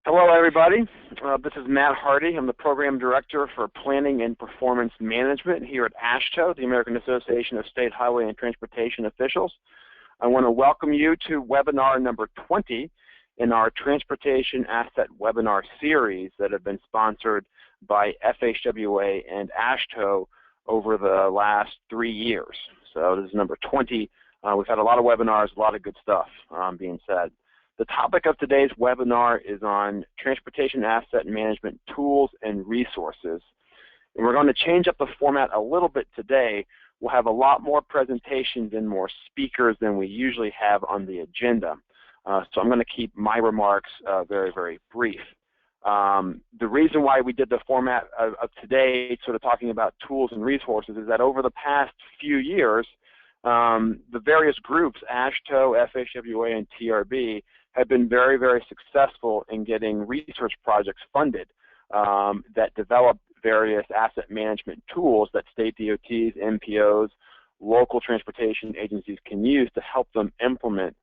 Hello, everybody. This is Matt Hardy. I'm the Program Director for Planning and Performance Management here at AASHTO, the American Association of State Highway and Transportation Officials. I want to welcome you to webinar number 20 in our Transportation Asset Webinar Series that have been sponsored by FHWA and AASHTO over the last 3 years. So this is number 20. We've had a lot of webinars, a lot of good stuff being said. The topic of today's webinar is on Transportation Asset Management Tools and Resources. And we're going to change up the format a little bit today. We'll have a lot more presentations and more speakers than we usually have on the agenda. So I'm going to keep my remarks very, very brief. The reason why we did the format of today, sort of talking about tools and resources, is that over the past few years, the various groups, AASHTO, FHWA, and TRB, have been very, very successful in getting research projects funded that develop various asset management tools that state DOTs, MPOs, local transportation agencies can use to help them implement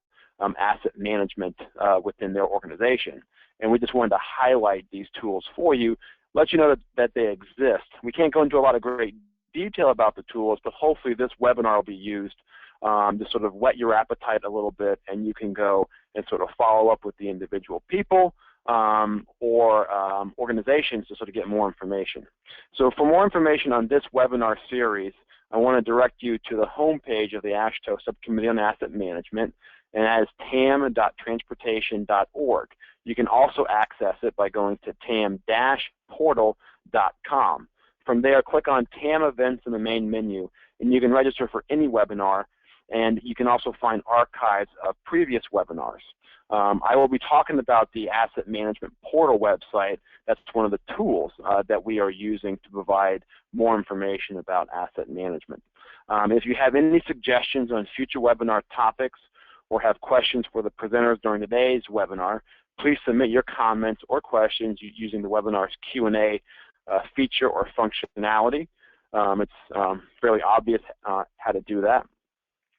asset management within their organization. And we just wanted to highlight these tools for you, let you know that they exist. We can't go into a lot of great detail about the tools, but hopefully this webinar will be used to sort of whet your appetite a little bit, and you can go and sort of follow up with the individual people or organizations to sort of get more information. So for more information on this webinar series, I want to direct you to the homepage of the AASHTO Subcommittee on Asset Management, and that is tam.transportation.org. You can also access it by going to tam-portal.com. From there, click on TAM Events in the main menu, and you can register for any webinar, and you can also find archives of previous webinars. I will be talking about the Asset Management Portal website. That's one of the tools that we are using to provide more information about asset management. If you have any suggestions on future webinar topics or have questions for the presenters during today's webinar, please submit your comments or questions using the webinar's Q&A feature or functionality. It's fairly obvious how to do that.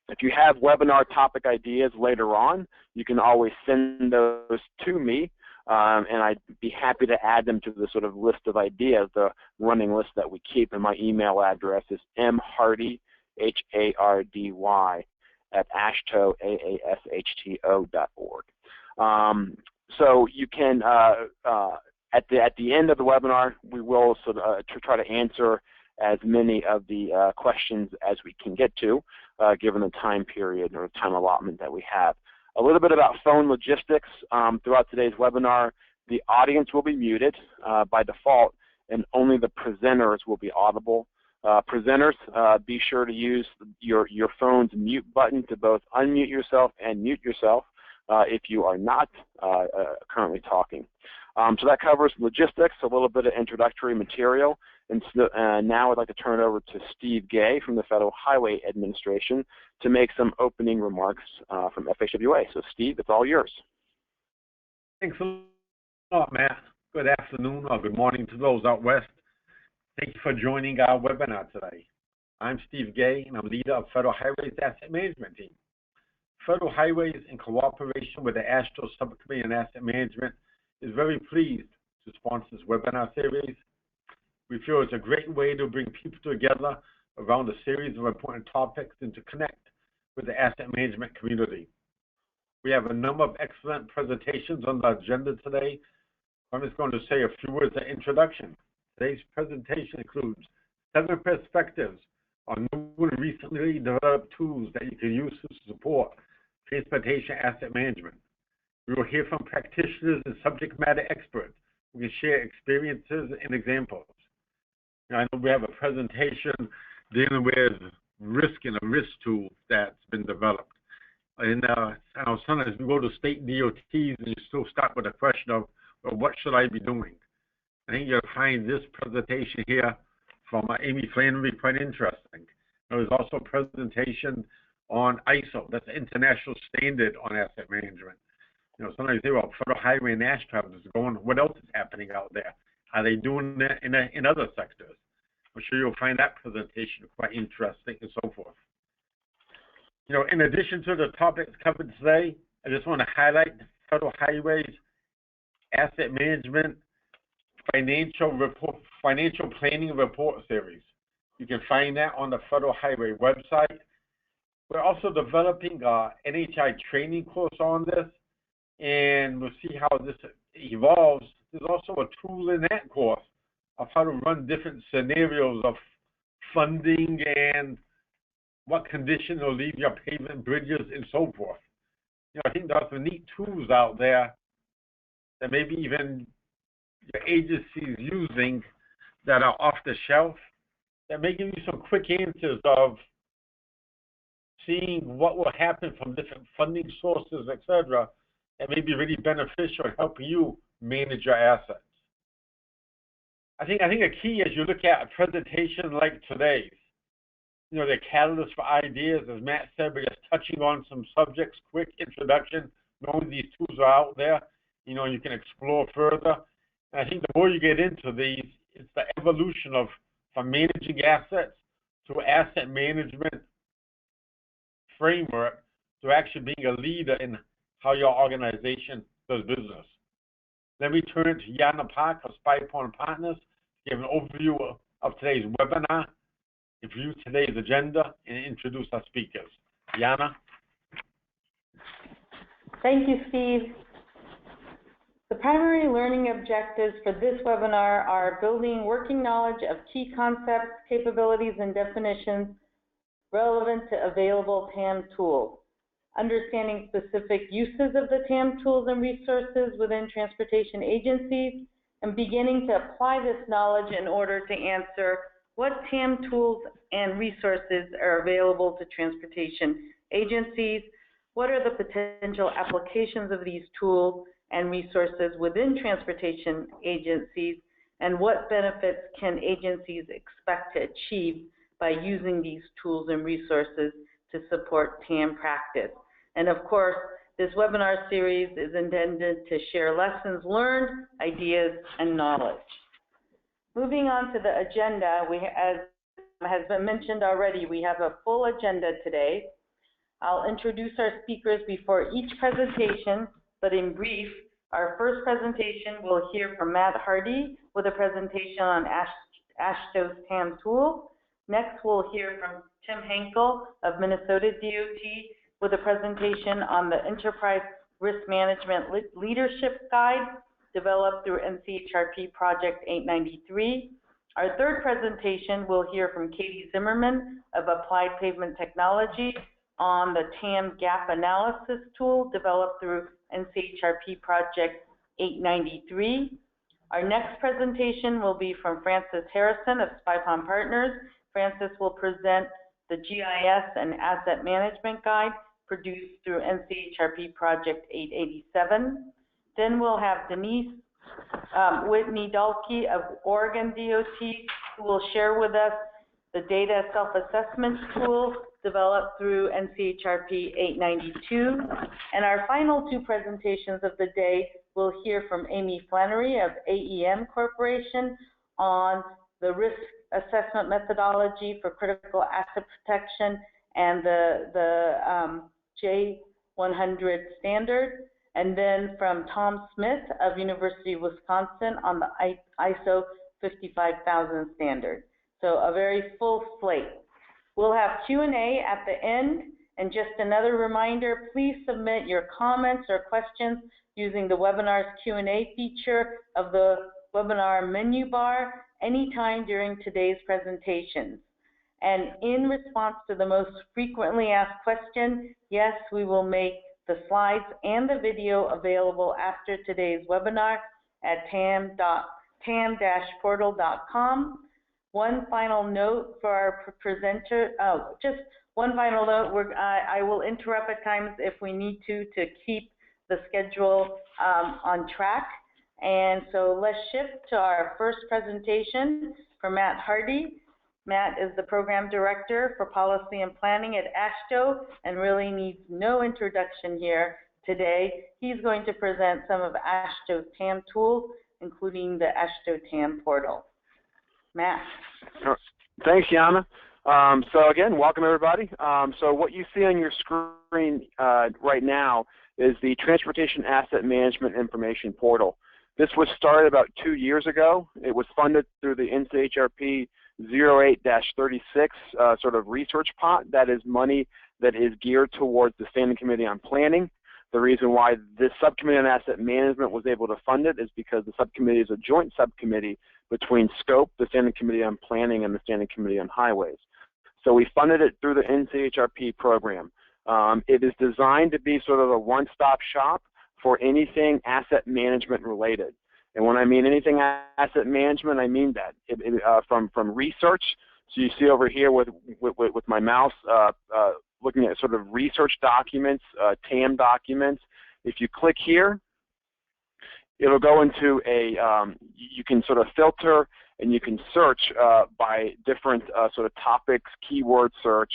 If you have webinar topic ideas later on, you can always send those to me, and I'd be happy to add them to the sort of list of ideas, the running list that we keep. And my email address is mhardy, H-A-R-D-Y, at AASHTO.org. So you can, at the end of the webinar, we will sort of try to answer as many of the questions as we can get to, given the time period or time allotment that we have. A little bit about phone logistics. Throughout today's webinar, the audience will be muted by default, and only the presenters will be audible. Presenters, be sure to use your phone's mute button to both unmute yourself and mute yourself if you are not currently talking. So that covers logistics, a little bit of introductory material, and now I'd like to turn it over to Steve Gay from the Federal Highway Administration to make some opening remarks from FHWA. So Steve, it's all yours. Thanks a lot, Matt. Good afternoon or good morning to those out west. Thank you for joining our webinar today. I'm Steve Gay, and I'm leader of Federal Highways Asset Management Team. Federal Highways, in cooperation with the AASHTO Subcommittee on Asset Management, is very pleased to sponsor this webinar series. We feel it's a great way to bring people together around a series of important topics and to connect with the asset management community. We have a number of excellent presentations on the agenda today. I'm just going to say a few words of introduction. Today's presentation includes 7 perspectives on new and recently developed tools that you can use to support transportation asset management. We will hear from practitioners and subject matter experts who can share experiences and examples. Now, I know we have a presentation dealing with risk and a risk tool that's been developed. And sometimes we go to state DOTs and you still start with a question of, well, what should I be doing? I think you'll find this presentation here from Amy Flannery quite interesting. There was also a presentation on ISO, that's the international standard on asset management. You know, sometimes they say, well, Federal Highway and AASHTO is going, what else is happening out there? Are they doing that in other sectors? I'm sure you'll find that presentation quite interesting and so forth. You know, in addition to the topics covered today, I just want to highlight Federal Highways Asset Management Financial Planning Report Series. You can find that on the Federal Highway website. We're also developing a NHI training course on this, and we'll see how this evolves. There's also a tool in that course of how to run different scenarios of funding and what condition will leave your pavement, bridges, and so forth. You know, I think there's some neat tools out there that maybe even your agency is using that are off the shelf that may give you some quick answers of seeing what will happen from different funding sources, etc., that may be really beneficial in helping you manage your assets. I think a key as you look at a presentation like today's, you know, the catalyst for ideas, as Matt said, we're just touching on some subjects, quick introduction, knowing these tools are out there, you know, you can explore further. And I think the more you get into these, it's the evolution of from managing assets to asset management framework to actually being a leader in how your organization does business. Let me turn to Jana Park of Spy Point Partners to give an overview of today's webinar, review today's agenda, and introduce our speakers. Jana? Thank you, Steve. The primary learning objectives for this webinar are building working knowledge of key concepts, capabilities, and definitions relevant to available TAM tools, understanding specific uses of the TAM tools and resources within transportation agencies, and beginning to apply this knowledge in order to answer what TAM tools and resources are available to transportation agencies, what are the potential applications of these tools and resources within transportation agencies, and what benefits can agencies expect to achieve by using these tools and resources to support TAM practice. And of course, this webinar series is intended to share lessons learned, ideas, and knowledge. Moving on to the agenda, as has been mentioned already, we have a full agenda today. I'll introduce our speakers before each presentation, but in brief, our first presentation we'll hear from Matt Hardy with a presentation on AASHTO'S TAM Tools. Next, we'll hear from Tim Henkel of Minnesota DOT with a presentation on the Enterprise Risk Management Leadership Guide developed through NCHRP Project 893. Our third presentation, we'll hear from Katie Zimmerman of Applied Pavement Technology on the TAM GAP Analysis Tool developed through NCHRP Project 893. Our next presentation will be from Francis Harrison of Spy Point Partners. Francis will present the GIS and Asset Management Guide produced through NCHRP Project 887. Then we'll have Denise Whitney Dalkey of Oregon DOT, who will share with us the Data Self-Assessment Tool developed through NCHRP 892. And our final two presentations of the day, we'll hear from Amy Flannery of AEM Corporation on the risk assessment methodology for critical asset protection and the J100 standard. And then from Tom Smith of University of Wisconsin on the ISO 55000 standard. So a very full slate. We'll have Q&A at the end, and just another reminder, please submit your comments or questions using the webinar's Q&A feature of the webinar menu bar anytime during today's presentations. And in response to the most frequently asked question, yes, we will make the slides and the video available after today's webinar at tam-portal.com. One final note for our presenter, just one final note, I will interrupt at times if we need to keep the schedule on track. And so let's shift to our first presentation from Matt Hardy. Matt is the Program Director for Policy and Planning at AASHTO and really needs no introduction here today. He's going to present some of AASHTO's TAM tools, including the AASHTO TAM portal. Matt. Thanks, Jana. So again, welcome everybody. So what you see on your screen right now is the Transportation Asset Management Information Portal. This was started about 2 years ago. It was funded through the NCHRP 08-36 sort of research pot. That is money that is geared towards the Standing Committee on Planning. The reason why this Subcommittee on Asset Management was able to fund it is because the subcommittee is a joint subcommittee between SCOPE, the Standing Committee on Planning, and the Standing Committee on Highways. So we funded it through the NCHRP program. It is designed to be sort of a one-stop shop for anything asset management related. And when I mean anything asset management, I mean that. From research, so you see over here with my mouse looking at sort of research documents, TAM documents. If you click here, it'll go into a, you can sort of filter and you can search by different sort of topics, keyword search,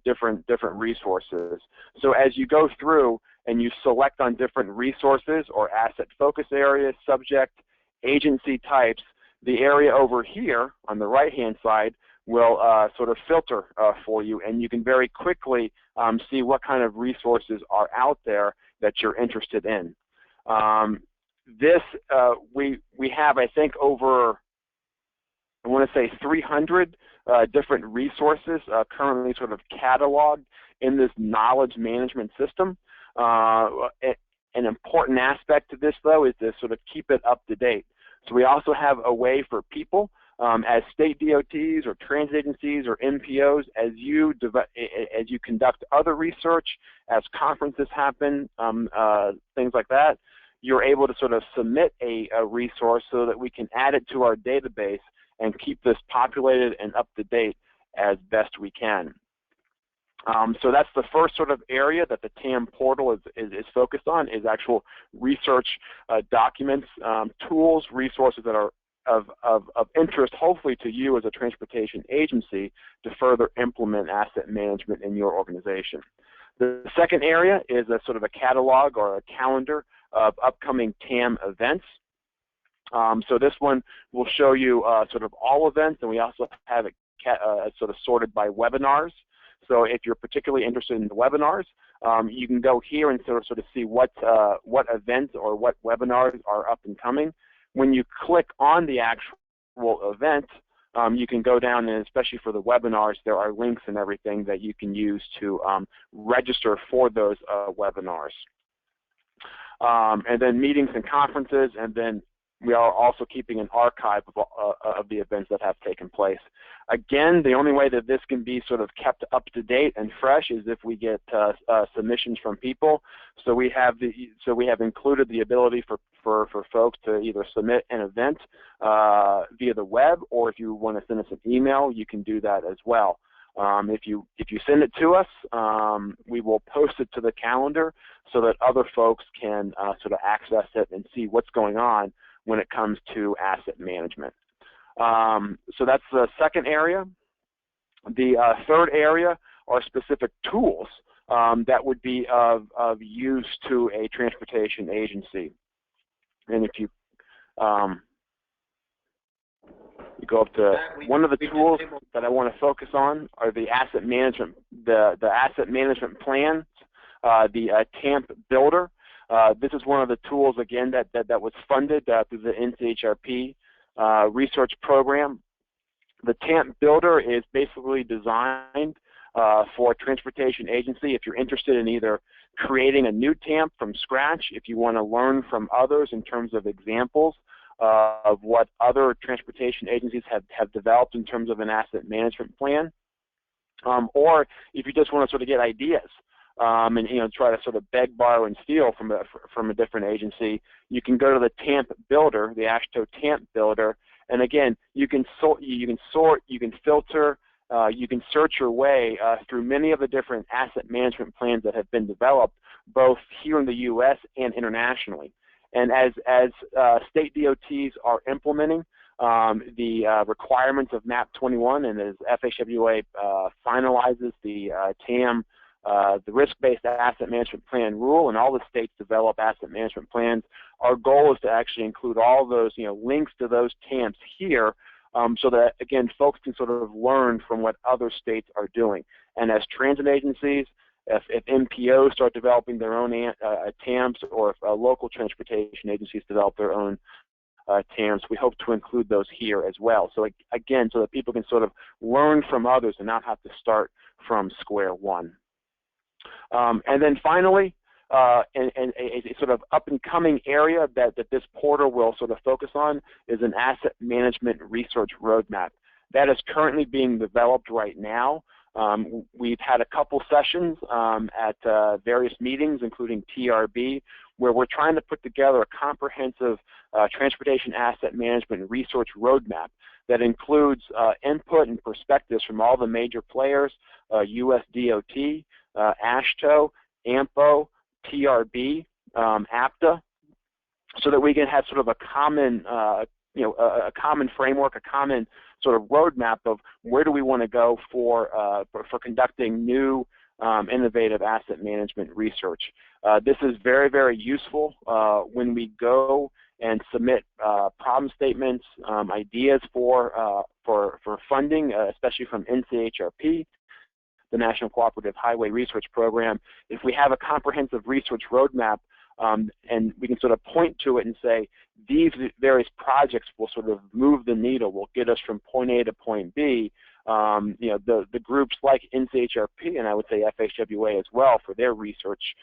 different resources. So as you go through and you select on different resources or asset focus areas, subject, agency types, the area over here on the right-hand side will sort of filter for you, and you can very quickly see what kind of resources are out there that you're interested in. We have, I think, over, I want to say 300 different resources currently sort of cataloged in this knowledge management system. An important aspect to this, though, is to sort of keep it up to date. So we also have a way for people, as state DOTs or transit agencies or MPOs, as you conduct other research, as conferences happen, things like that, you're able to sort of submit a resource so that we can add it to our database and keep this populated and up to date as best we can. So that's the first sort of area that the TAM portal is focused on, is actual research documents, tools, resources that are of interest, hopefully, to you as a transportation agency to further implement asset management in your organization. The second area is a sort of a catalog or a calendar of upcoming TAM events. So this one will show you sort of all events, and we also have it sort of sorted by webinars. So if you're particularly interested in the webinars, you can go here and sort of see what events or what webinars are up and coming. When you click on the actual event, you can go down, and especially for the webinars, there are links and everything that you can use to register for those webinars. And then meetings and conferences, and then we are also keeping an archive of the events that have taken place. Again, the only way that this can be sort of kept up to date and fresh is if we get submissions from people. So we have included the ability for folks to either submit an event via the web, or if you want to send us an email, you can do that as well. If you send it to us, we will post it to the calendar so that other folks can sort of access it and see what's going on when it comes to asset management. So that's the second area. The third area are specific tools that would be of use to a transportation agency. And if you you go up to one of the tools that I want to focus on are the asset management, the asset management plans, the TAM Builder. This is one of the tools, again, that was funded through the NCHRP research program. The TAM Builder is basically designed for a transportation agency if you're interested in either creating a new TAM from scratch, if you want to learn from others in terms of examples of what other transportation agencies have developed in terms of an asset management plan, or if you just want to sort of get ideas and try to sort of beg, borrow, and steal from a different agency, you can go to the TAM Builder, the AASHTO TAM Builder, and again, you can sort, you can filter, you can search your way through many of the different asset management plans that have been developed, both here in the U.S. and internationally. And as state DOTs are implementing the requirements of MAP 21, and as FHWA finalizes the TAM, the risk-based asset management plan rule, and all the states develop asset management plans, our goal is to actually include all those links to those TAMs here, so that, again, folks can sort of learn from what other states are doing. And as transit agencies, if MPOs start developing their own TAMs, or if local transportation agencies develop their own TAMs, we hope to include those here as well. So again, so that people can sort of learn from others and not have to start from square one. And then finally, and a sort of up-and-coming area that this portal will sort of focus on is an asset management research roadmap. That is currently being developed right now. We've had a couple sessions at various meetings, including TRB, where we're trying to put together a comprehensive transportation asset management research roadmap that includes input and perspectives from all the major players, US DOT, AASHTO, AMPO, TRB, APTA, so that we can have sort of a common, a common framework, a common sort of roadmap of where do we want to go for conducting new innovative asset management research. This is very, very useful when we go and submit problem statements, ideas for funding, especially from NCHRP, the National Cooperative Highway Research Program. If we have a comprehensive research roadmap, and we can sort of point to it and say, these various projects will sort of move the needle, will get us from point A to point B. The groups like NCHRP, and I would say FHWA as well, for their research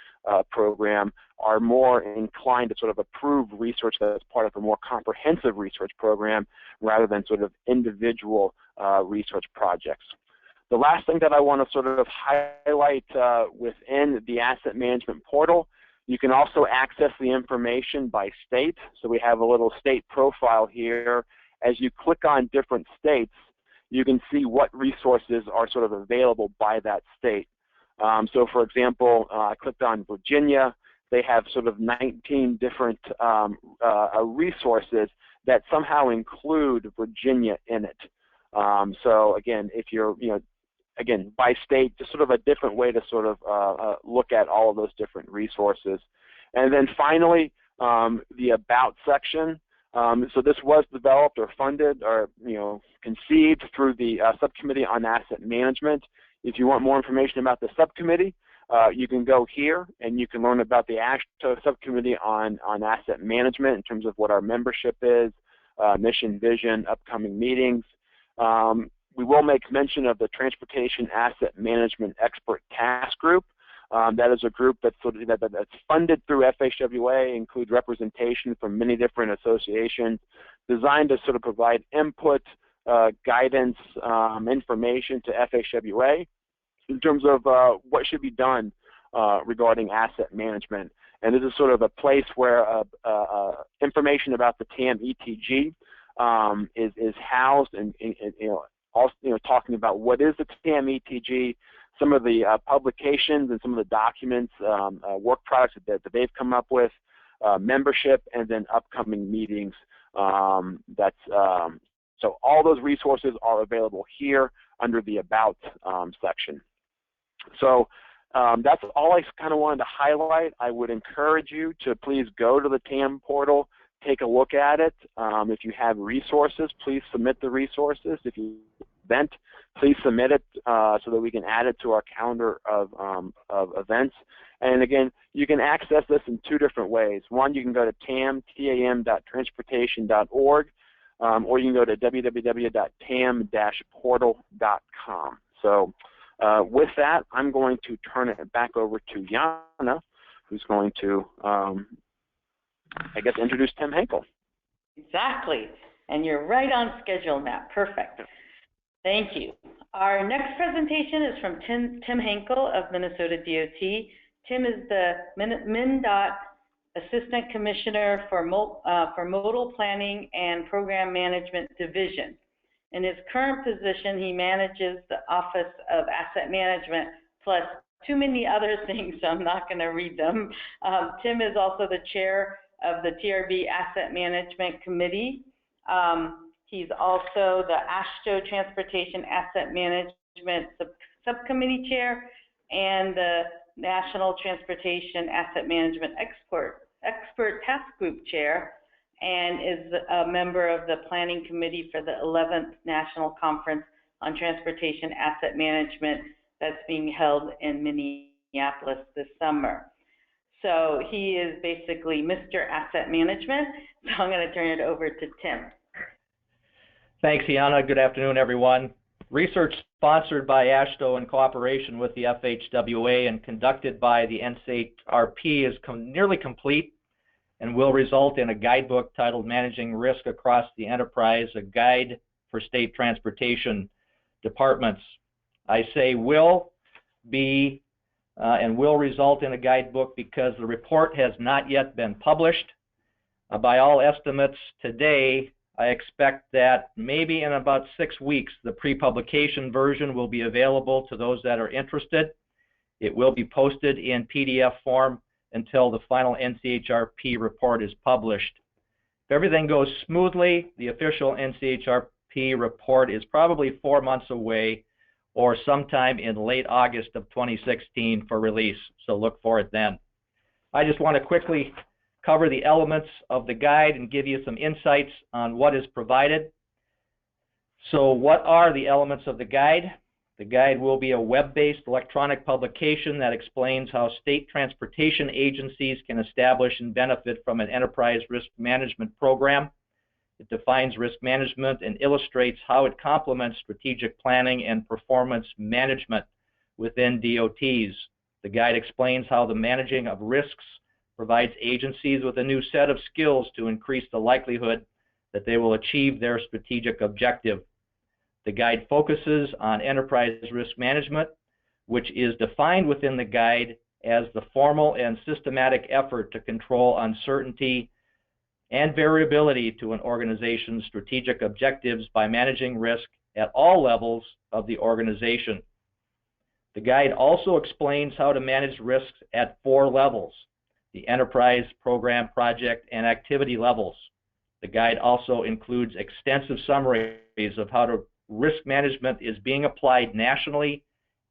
program, are more inclined to sort of approve research that's part of a more comprehensive research program rather than sort of individual research projects. The last thing that I want to sort of highlight within the asset management portal, you can also access the information by state. So we have a little state profile here. As you click on different states, you can see what resources are sort of available by that state. So for example, I clicked on Virginia. They have sort of 19 different resources that somehow include Virginia in it. So again, if you're, again, by state, just sort of a different way to sort of look at all of those different resources. And then finally, the About section. So this was developed or funded or conceived through the Subcommittee on Asset Management. If you want more information about the subcommittee, you can go here and you can learn about the AASHTO Subcommittee on Asset Management in terms of what our membership is, mission, vision, upcoming meetings. We will make mention of the Transportation Asset Management Expert Task Group. That is a group that's funded through FHWA, includes representation from many different associations, designed to sort of provide input, guidance, information to FHWA in terms of what should be done regarding asset management. And this is sort of a place where information about the TAM ETG is housed, and also talking about what is the TAM ETG, some of the publications and some of the documents, work products that they've come up with, membership, and then upcoming meetings. So all those resources are available here under the About section. So that's all I kind of wanted to highlight. I would encourage you to please go to the TAM portal, take a look at it. If you have resources, please submit the resources. If you event, please submit it so that we can add it to our calendar of events. And again, you can access this in two different ways. One, you can go to tam.transportation.org, or you can go to www.tam-portal.com. So with that, I'm going to turn it back over to Jana, who's going to, I guess, introduce Tim Henkel. Exactly. And you're right on schedule, Matt. Perfect. Thank you. Our next presentation is from Tim Henkel of Minnesota DOT. Tim is the MnDOT Assistant Commissioner for Modal Planning and Program Management Division. In his current position, he manages the Office of Asset Management, plus too many other things, so I'm not going to read them. Tim is also the chair of the TRB Asset Management Committee. He's also the AASHTO Transportation Asset Management Subcommittee Chair and the National Transportation Asset Management Expert Task Group Chair, and is a member of the Planning Committee for the 11th National Conference on Transportation Asset Management that's being held in Minneapolis. Minneapolis this summer. So he is basically Mr. Asset Management. So I'm going to turn it over to Tim. Thanks, Iana. Good afternoon, everyone. Research sponsored by AASHTO in cooperation with the FHWA and conducted by the NCHRP is nearly complete and will result in a guidebook titled Managing Risk Across the Enterprise, a guide for state transportation departments. I say will be and will result in a guidebook because the report has not yet been published. By all estimates today, I expect that maybe in about 6 weeks, the pre-publication version will be available to those that are interested. It will be posted in PDF form until the final NCHRP report is published. If everything goes smoothly, the official NCHRP report is probably 4 months away, or sometime in late August of 2016 for release, so look for it then. I just want to quickly cover the elements of the guide and give you some insights on what is provided. So what are the elements of the guide? The guide will be a web-based electronic publication that explains how state transportation agencies can establish and benefit from an enterprise risk management program. It defines risk management and illustrates how it complements strategic planning and performance management within DOTs. The guide explains how the managing of risks provides agencies with a new set of skills to increase the likelihood that they will achieve their strategic objective. The guide focuses on enterprise risk management, which is defined within the guide as the formal and systematic effort to control uncertainty and variability to an organization's strategic objectives by managing risk at all levels of the organization. The guide also explains how to manage risks at 4 levels: the enterprise, program, project, and activity levels. The guide also includes extensive summaries of how risk management is being applied nationally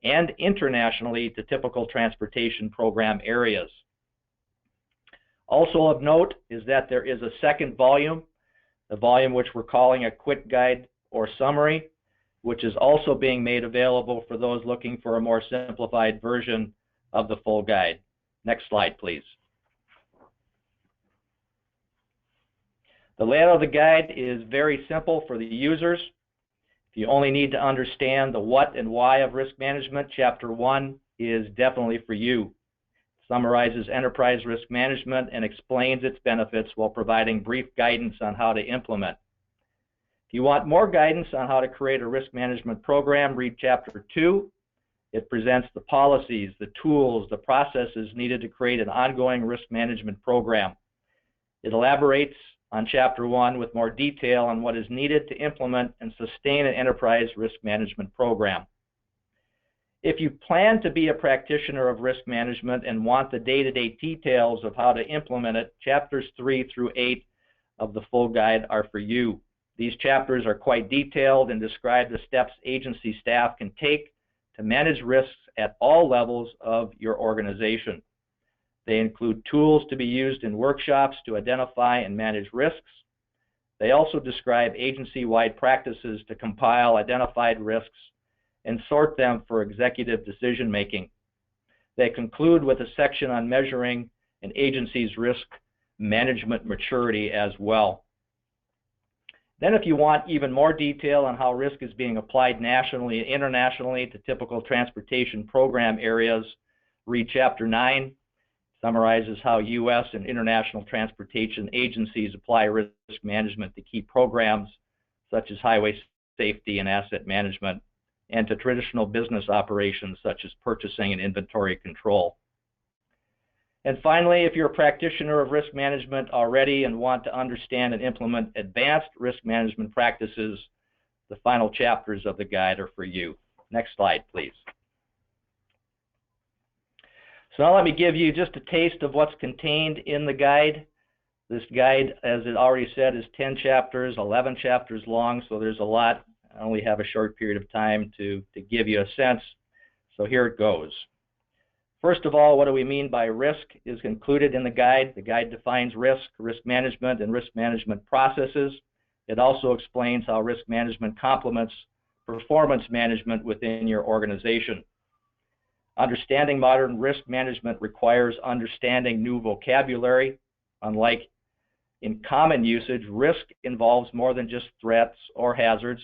and internationally to typical transportation program areas. Also of note is that there is a second volume, the volume which we're calling a quick guide or summary, which is also being made available for those looking for a more simplified version of the full guide. Next slide, please. The layout of the guide is very simple for the users. If you only need to understand the what and why of risk management, Chapter 1 is definitely for you. Summarizes enterprise risk management and explains its benefits while providing brief guidance on how to implement. If you want more guidance on how to create a risk management program, read Chapter 2. It presents the policies, the tools, the processes needed to create an ongoing risk management program. It elaborates on Chapter 1 with more detail on what is needed to implement and sustain an enterprise risk management program. If you plan to be a practitioner of risk management and want the day-to-day details of how to implement it, Chapters 3 through 8 of the full guide are for you. These chapters are quite detailed and describe the steps agency staff can take to manage risks at all levels of your organization. They include tools to be used in workshops to identify and manage risks. They also describe agency-wide practices to compile identified risks and sort them for executive decision-making. They conclude with a section on measuring an agency's risk management maturity as well. Then if you want even more detail on how risk is being applied nationally and internationally to typical transportation program areas, read Chapter 9. Summarizes how U.S. and international transportation agencies apply risk management to key programs such as highway safety and asset management, and to traditional business operations such as purchasing and inventory control. And finally, if you're a practitioner of risk management already and want to understand and implement advanced risk management practices, the final chapters of the guide are for you. Next slide, please. So now let me give you just a taste of what's contained in the guide. This guide, as it already said, is 10 chapters, 11 chapters long, so there's a lot. I only have a short period of time to give you a sense, so here it goes. First of all, what do we mean by risk is included in the guide. The guide defines risk, risk management, and risk management processes. It also explains how risk management complements performance management within your organization. Understanding modern risk management requires understanding new vocabulary. Unlike in common usage, risk involves more than just threats or hazards.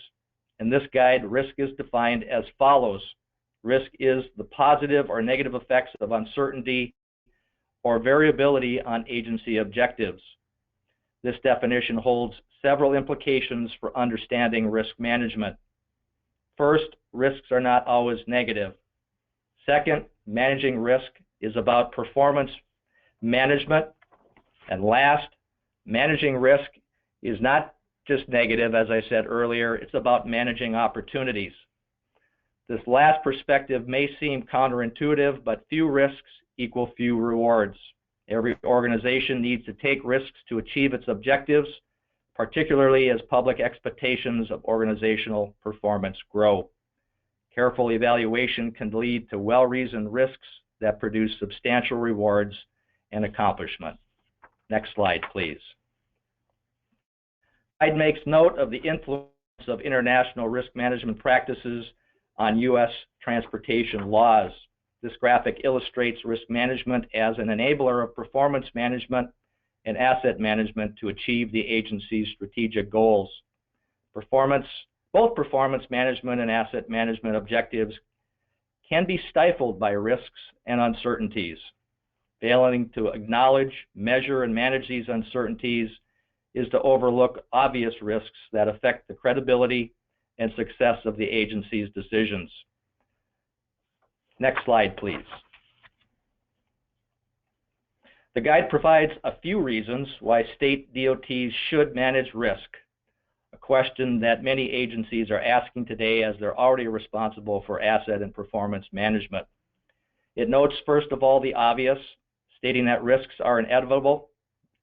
In this guide, risk is defined as follows. Risk is the positive or negative effects of uncertainty or variability on agency objectives. This definition holds several implications for understanding risk management. First, risks are not always negative. Second, managing risk is about performance management. And last, managing risk is not just negative, as I said earlier, it's about managing opportunities. This last perspective may seem counterintuitive, but few risks equal few rewards. Every organization needs to take risks to achieve its objectives, particularly as public expectations of organizational performance grow. Careful evaluation can lead to well-reasoned risks that produce substantial rewards and accomplishment. Next slide, please. Guide makes note of the influence of international risk management practices on U.S. transportation laws. This graphic illustrates risk management as an enabler of performance management and asset management to achieve the agency's strategic goals. Both performance management and asset management objectives can be stifled by risks and uncertainties. Failing to acknowledge, measure, and manage these uncertainties is to overlook obvious risks that affect the credibility and success of the agency's decisions. Next slide, please. The guide provides a few reasons why state DOTs should manage risk, a question that many agencies are asking today as they're already responsible for asset and performance management. It notes, first of all, the obvious, stating that risks are inevitable,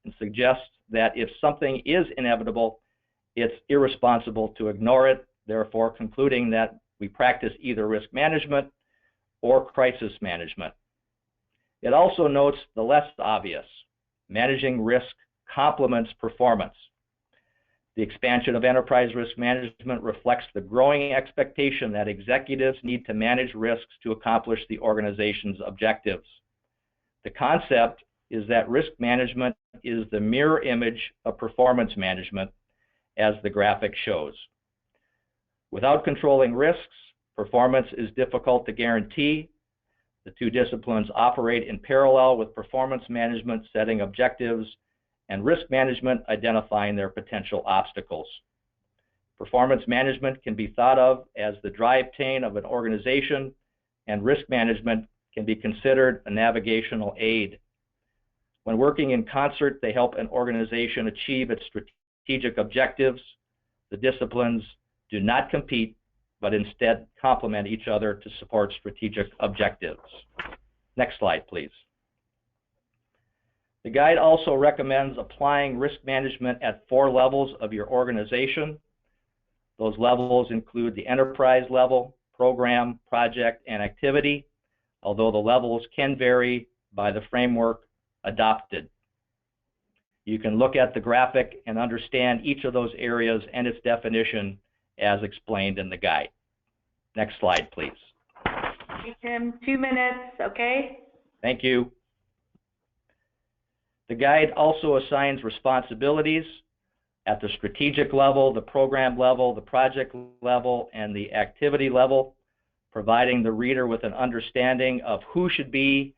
and suggests that if something is inevitable, it's irresponsible to ignore it, therefore concluding that we practice either risk management or crisis management. It also notes the less obvious. Managing risk complements performance. The expansion of enterprise risk management reflects the growing expectation that executives need to manage risks to accomplish the organization's objectives. The concept is that risk management is the mirror image of performance management, as the graphic shows. Without controlling risks, performance is difficult to guarantee. The two disciplines operate in parallel, with performance management setting objectives and risk management identifying their potential obstacles. Performance management can be thought of as the drivetrain of an organization, and risk management can be considered a navigational aid. When working in concert, they help an organization achieve its strategic objectives. The disciplines do not compete, but instead complement each other to support strategic objectives. Next slide, please. The guide also recommends applying risk management at 4 levels of your organization. Those levels include the enterprise level, program, project, and activity, although the levels can vary by the framework adopted. You can look at the graphic and understand each of those areas and its definition as explained in the guide. Next slide, please. Hey, Tim, 2 minutes, okay? Thank you. The guide also assigns responsibilities at the strategic level, the program level, the project level, and the activity level, providing the reader with an understanding of who should be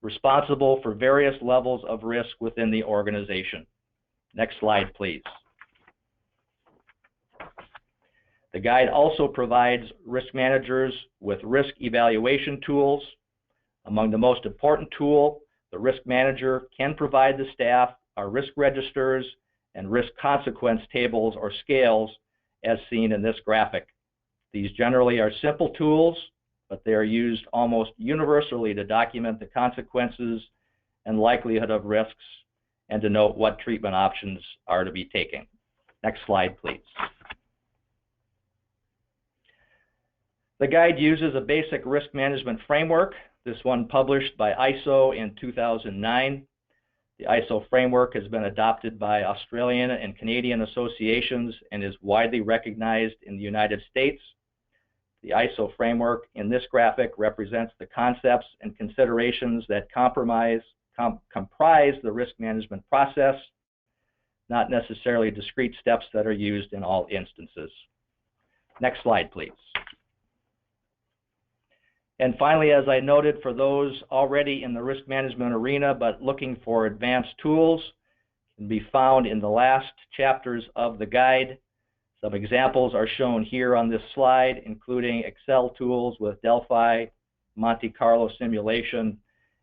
responsible for various levels of risk within the organization. Next slide, please. The guide also provides risk managers with risk evaluation tools. Among the most important tool the risk manager can provide the staff are risk registers and risk consequence tables or scales, as seen in this graphic. These generally are simple tools, but they are used almost universally to document the consequences and likelihood of risks and to note what treatment options are to be taken. Next slide, please. The guide uses a basic risk management framework, this one published by ISO in 2009. The ISO framework has been adopted by Australian and Canadian associations and is widely recognized in the United States. The ISO framework in this graphic represents the concepts and considerations that comprise the risk management process, not necessarily discrete steps that are used in all instances. Next slide, please. And finally, as I noted, for those already in the risk management arena but looking for advanced tools, can be found in the last chapters of the guide. Some examples are shown here on this slide, including Excel tools with Delphi, Monte Carlo simulation,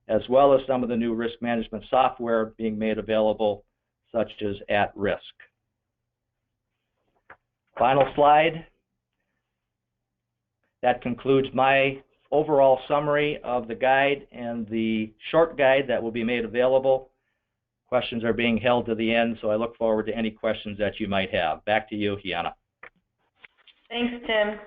as well as some of the new risk management software being made available, such as At Risk. Final slide. That concludes my overall summary of the guide and the short guide that will be made available. Questions are being held to the end, so I look forward to any questions that you might have. Back to you, Hiana. Thanks, Tim.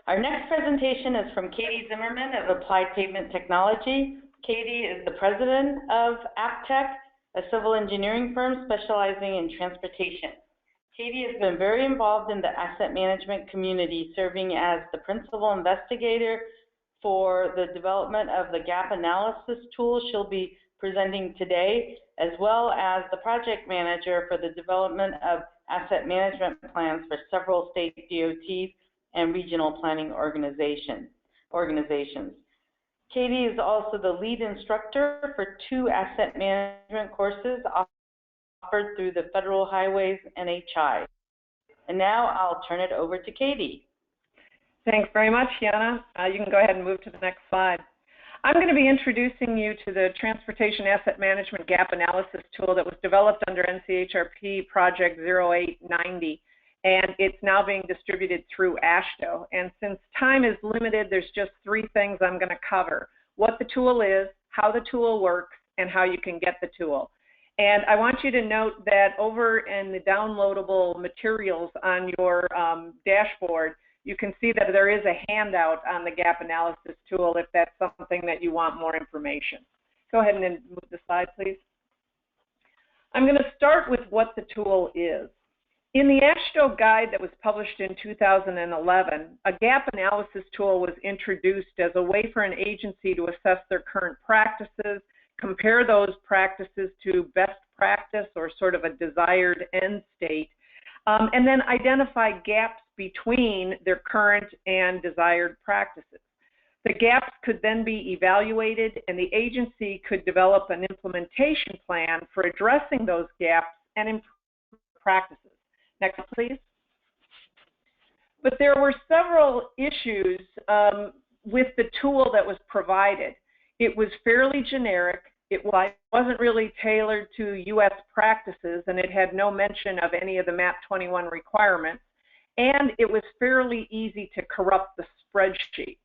Our next presentation is from Katie Zimmerman of Applied Pavement Technology. Katie is the president of AppTech, a civil engineering firm specializing in transportation. Katie has been very involved in the asset management community, serving as the principal investigator for the development of the GAP Analysis Tool she'll be presenting today, as well as the project manager for the development of asset management plans for several state DOTs and regional planning organizations. Katie is also the lead instructor for 2 asset management courses offered through the Federal Highways NHI. And now I'll turn it over to Katie. Thanks very much, Hiana. You can go ahead and move to the next slide. I'm going to be introducing you to the Transportation Asset Management Gap Analysis Tool that was developed under NCHRP Project 0890, and it's now being distributed through AASHTO. And since time is limited, there's just 3 things I'm going to cover: what the tool is, how the tool works, and how you can get the tool. And I want you to note that over in the downloadable materials on your dashboard, you can see that there is a handout on the Gap Analysis Tool if that's something that you want more information. Go ahead and move the slide, please. I'm going to start with what the tool is. In the AASHTO guide that was published in 2011, a gap analysis tool was introduced as a way for an agency to assess their current practices, compare those practices to best practice or sort of a desired end state, and then identify gaps between their current and desired practices. The gaps could then be evaluated, and the agency could develop an implementation plan for addressing those gaps and improve practices. Next, please. But there were several issues with the tool that was provided. It was fairly generic. It wasn't really tailored to U.S. practices, and it had no mention of any of the MAP 21 requirements. And it was fairly easy to corrupt the spreadsheet.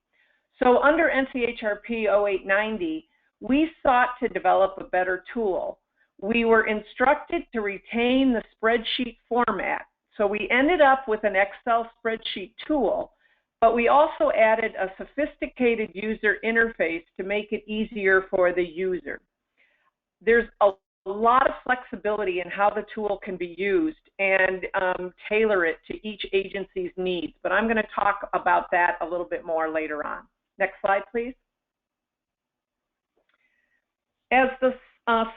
So under NCHRP 0890, we sought to develop a better tool. We were instructed to retain the spreadsheet format. So we ended up with an Excel spreadsheet tool, but we also added a sophisticated user interface to make it easier for the user. There's a lot of flexibility in how the tool can be used and tailor it to each agency's needs, but I'm going to talk about that a little bit more later on. Next slide, please. As the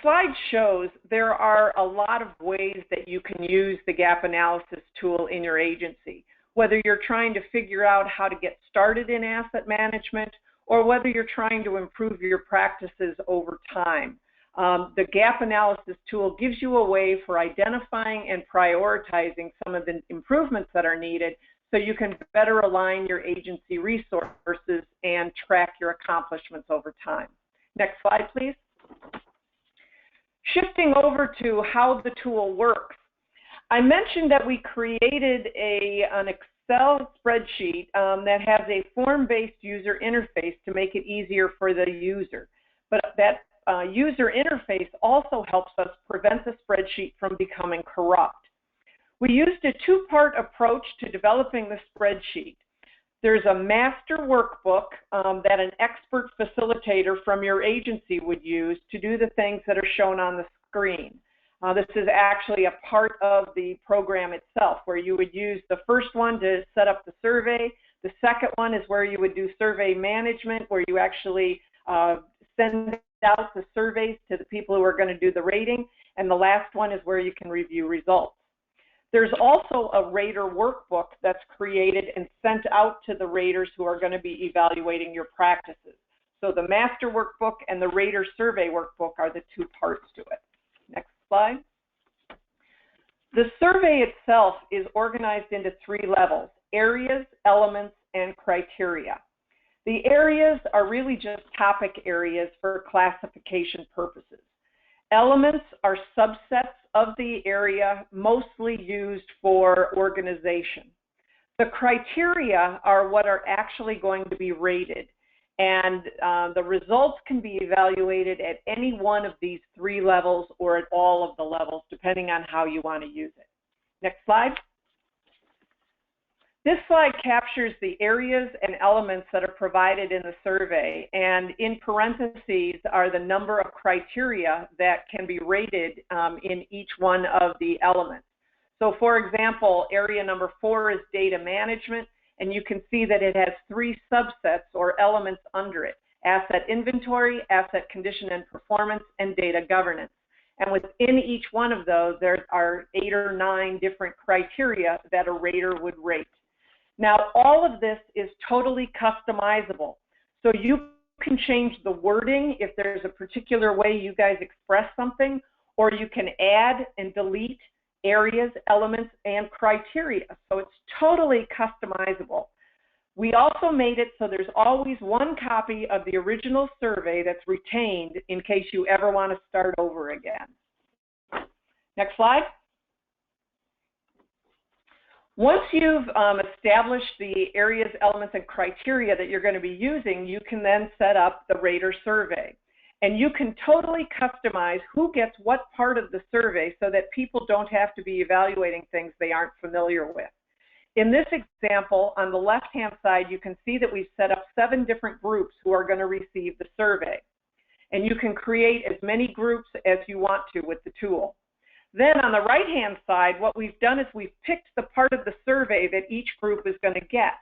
slide shows, there are a lot of ways that you can use the gap analysis tool in your agency, whether you're trying to figure out how to get started in asset management or whether you're trying to improve your practices over time. The gap analysis tool gives you a way for identifying and prioritizing some of the improvements that are needed so you can better align your agency resources and track your accomplishments over time. Next slide, please. Shifting over to how the tool works. I mentioned that we created an Excel spreadsheet that has a form-based user interface to make it easier for the user. But that user interface also helps us prevent the spreadsheet from becoming corrupt. We used a 2-part approach to developing the spreadsheet. There's a master workbook that an expert facilitator from your agency would use to do the things that are shown on the screen. This is actually a part of the program itself, where you would use the first one to set up the survey, The second one is where you would do survey management, where you actually send out the surveys to the people who are going to do the rating. And the last one is where you can review results. There's also a rater workbook that's created and sent out to the raters who are going to be evaluating your practices. So the master workbook and the rater survey workbook are the two parts to it. Next slide. The survey itself is organized into 3 levels: areas, elements, and criteria. The areas are really just topic areas for classification purposes. Elements are subsets of the area, mostly used for organization. The criteria are what are actually going to be rated, and the results can be evaluated at any one of these 3 levels or at all of the levels, depending on how you want to use it. Next slide. This slide captures the areas and elements that are provided in the survey, and in parentheses are the number of criteria that can be rated in each one of the elements. So for example, area number 4 is data management, and you can see that it has 3 subsets or elements under it: asset inventory, asset condition and performance, and data governance. And within each one of those, there are 8 or 9 different criteria that a rater would rate. Now, all of this is totally customizable. So you can change the wording if there's a particular way you guys express something, or you can add and delete areas, elements, and criteria. So it's totally customizable. We also made it so there's always one copy of the original survey that's retained in case you ever want to start over again. Next slide. Once you've established the areas, elements, and criteria that you're going to be using, you can then set up the rater survey. And you can totally customize who gets what part of the survey so that people don't have to be evaluating things they aren't familiar with. In this example, on the left-hand side, you can see that we've set up 7 different groups who are going to receive the survey. And you can create as many groups as you want to with the tool. Then on the right-hand side, what we've done is we've picked the part of the survey that each group is going to get.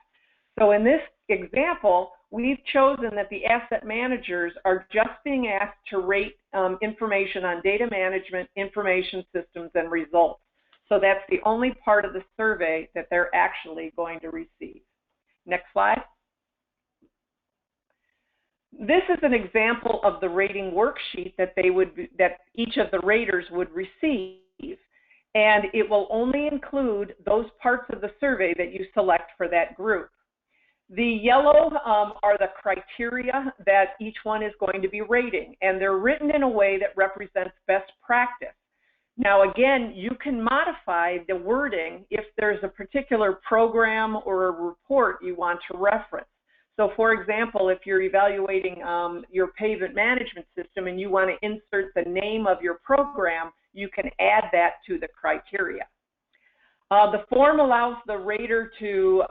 So in this example, we've chosen that the asset managers are just being asked to rate information on data management, information systems, and results. So that's the only part of the survey that they're actually going to receive. Next slide. This is an example of the rating worksheet that each of the raters would receive, and it will only include those parts of the survey that you select for that group. The yellow are the criteria that each one is going to be rating, and they're written in a way that represents best practice. Now again, you can modify the wording if there's a particular program or a report you want to reference. So for example, if you're evaluating your pavement management system and you want to insert the name of your program, you can add that to the criteria. The form allows the rater to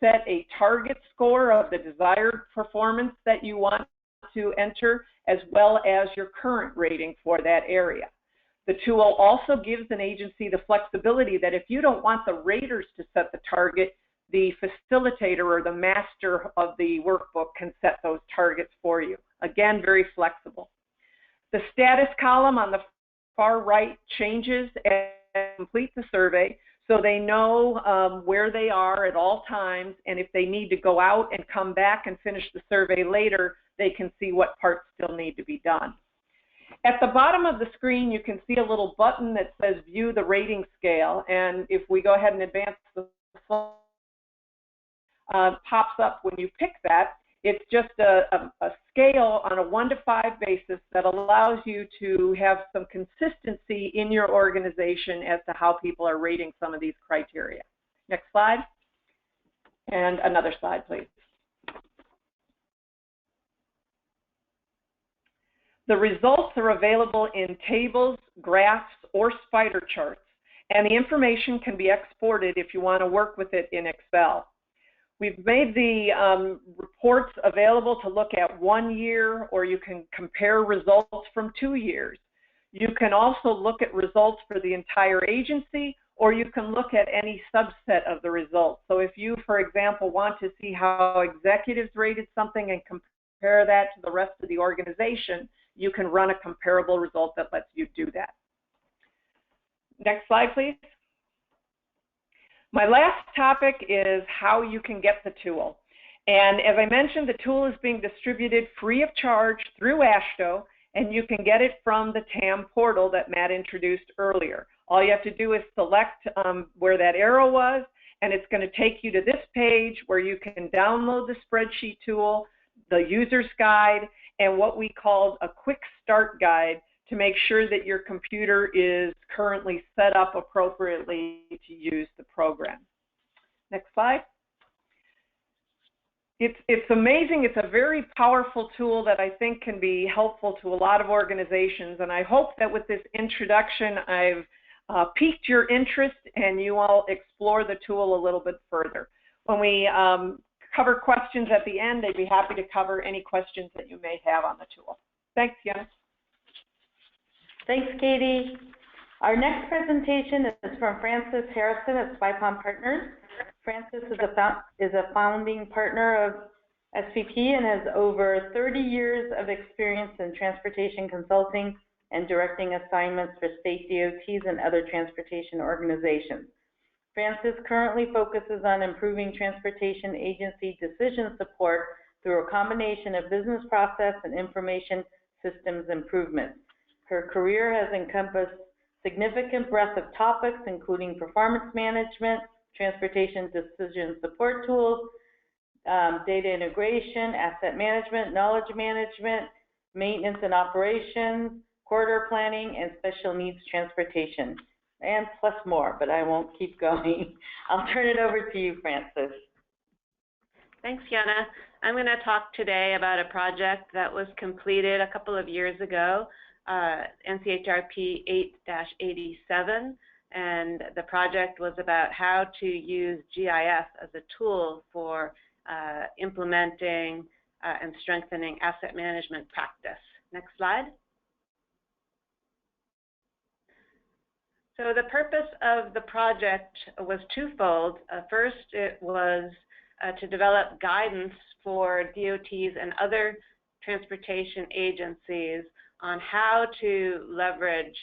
set a target score of the desired performance that you want to enter, as well as your current rating for that area. The tool also gives an agency the flexibility that if you don't want the raters to set the target, the facilitator or the master of the workbook can set those targets for you. Again, very flexible. The status column on the far right changes and complete the survey so they know where they are at all times, and if they need to go out and come back and finish the survey later, they can see what parts still need to be done. At the bottom of the screen, you can see a little button that says View the Rating Scale, and if we go ahead and advance the slide, pops up when you pick that. It's just a scale on a 1 to 5 basis that allows you to have some consistency in your organization as to how people are rating some of these criteria. Next slide. And another slide, please. The results are available in tables, graphs, or spider charts, and the information can be exported if you want to work with it in Excel. We've made the reports available to look at 1 year, or you can compare results from 2 years. You can also look at results for the entire agency, or you can look at any subset of the results. So if you, for example, want to see how executives rated something and compare that to the rest of the organization, you can run a comparable result that lets you do that. Next slide, please. My last topic is how you can get the tool. And as I mentioned, the tool is being distributed free of charge through AASHTO, and you can get it from the TAM portal that Matt introduced earlier. All you have to do is select where that arrow was, and it's going to take you to this page where you can download the spreadsheet tool, the user's guide, and what we call a quick start guide to make sure that your computer is currently set up appropriately to use the program. Next slide. It's amazing. It's a very powerful tool that I think can be helpful to a lot of organizations, and I hope that with this introduction I've piqued your interest and you all explore the tool a little bit further. When we cover questions at the end, I'd be happy to cover any questions that you may have on the tool. Thanks, Jana. Thanks, Katie. Our next presentation is from Frances Harrison at Spy Pond Partners. Frances is a founding partner of SPP and has over 30 years of experience in transportation consulting and directing assignments for state DOTs and other transportation organizations. Frances currently focuses on improving transportation agency decision support through a combination of business process and information systems improvements. Her career has encompassed significant breadth of topics, including performance management, transportation decision support tools, data integration, asset management, knowledge management, maintenance and operations, corridor planning, and special needs transportation, and plus more, but I won't keep going. I'll turn it over to you, Frances. Thanks, Jana. I'm going to talk today about a project that was completed a couple of years ago, NCHRP 8-87, and the project was about how to use GIS as a tool for implementing and strengthening asset management practice. Next slide. So the purpose of the project was twofold. First, it was to develop guidance for DOTs and other transportation agencies on how to leverage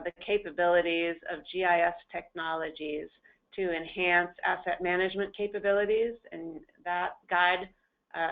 the capabilities of GIS technologies to enhance asset management capabilities. And that guide,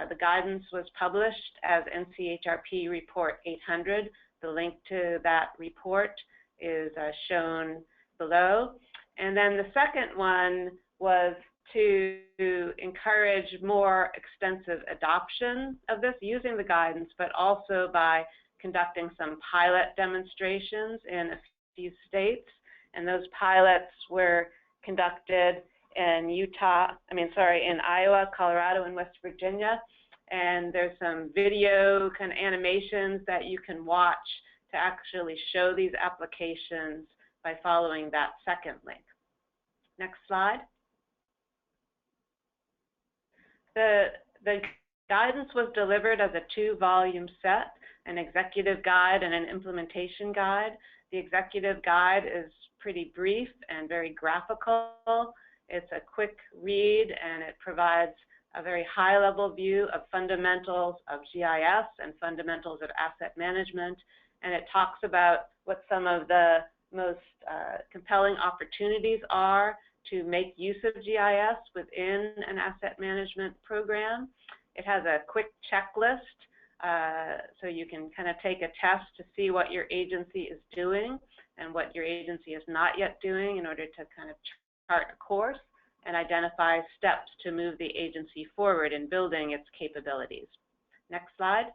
the guidance was published as NCHRP Report 800. The link to that report is shown below. And then the second one was to encourage more extensive adoption of this using the guidance, but also by conducting some pilot demonstrations in a few states. And those pilots were conducted in in Iowa, Colorado, and West Virginia. And there's some video kind of animations that you can watch to actually show these applications by following that second link. Next slide. The guidance was delivered as a 2-volume set, an executive guide and an implementation guide. The executive guide is pretty brief and very graphical. It's a quick read, and it provides a very high-level view of fundamentals of GIS and fundamentals of asset management. And it talks about what some of the most compelling opportunities are to make use of GIS within an asset management program. It has a quick checklist, so you can kind of take a test to see what your agency is doing and what your agency is not yet doing in order to kind of chart a course and identify steps to move the agency forward in building its capabilities. Next slide.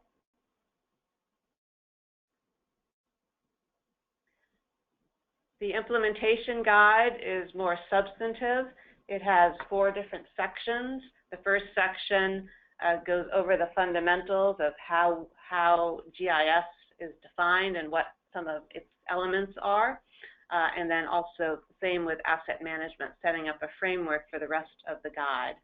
The implementation guide is more substantive. It has 4 different sections. The first section goes over the fundamentals of how GIS is defined and what some of its elements are. And then also same with asset management, setting up a framework for the rest of the guide.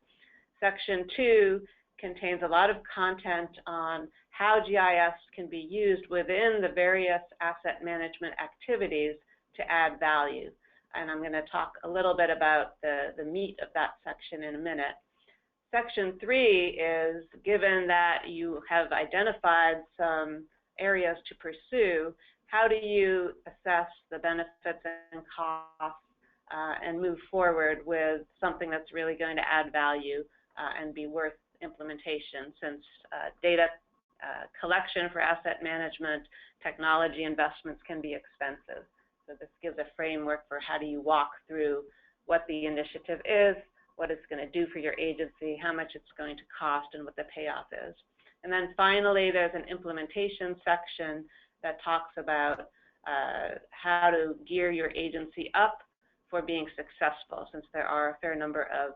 Section 2 contains a lot of content on how GIS can be used within the various asset management activities to add value. and I'm going to talk a little bit about the meat of that section in a minute. Section 3 is, given that you have identified some areas to pursue, how do you assess the benefits and costs and move forward with something that's really going to add value and be worth implementation, since data collection for asset management technology investments can be expensive. So this gives a framework for how do you walk through what the initiative is, what it's going to do for your agency, how much it's going to cost, and what the payoff is. And then finally, there's an implementation section that talks about how to gear your agency up for being successful, since there are a fair number of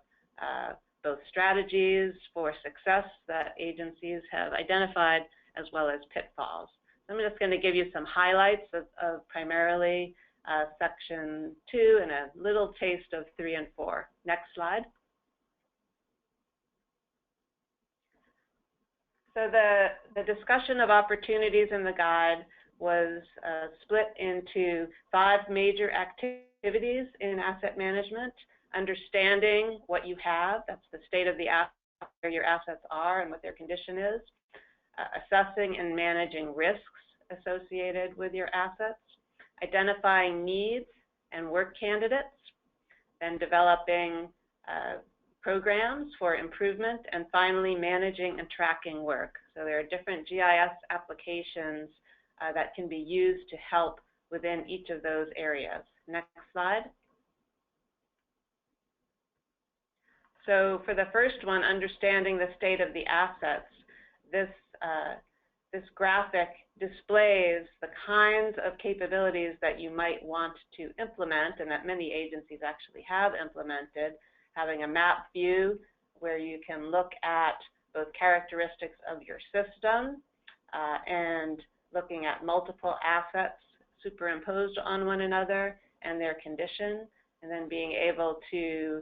both strategies for success that agencies have identified, as well as pitfalls. I'm just going to give you some highlights of primarily section 2 and a little taste of 3 and 4. Next slide. So the discussion of opportunities in the guide was split into 5 major activities in asset management: understanding what you have, that's the state of the asset, where your assets are and what their condition is; assessing and managing risks associated with your assets; identifying needs and work candidates; then developing programs for improvement; and finally managing and tracking work. So there are different GIS applications that can be used to help within each of those areas. Next slide. So for the first one, understanding the state of the assets, this graphic displays the kinds of capabilities that you might want to implement, and that many agencies actually have implemented, having a map view where you can look at both characteristics of your system and looking at multiple assets superimposed on one another and their condition, and then being able to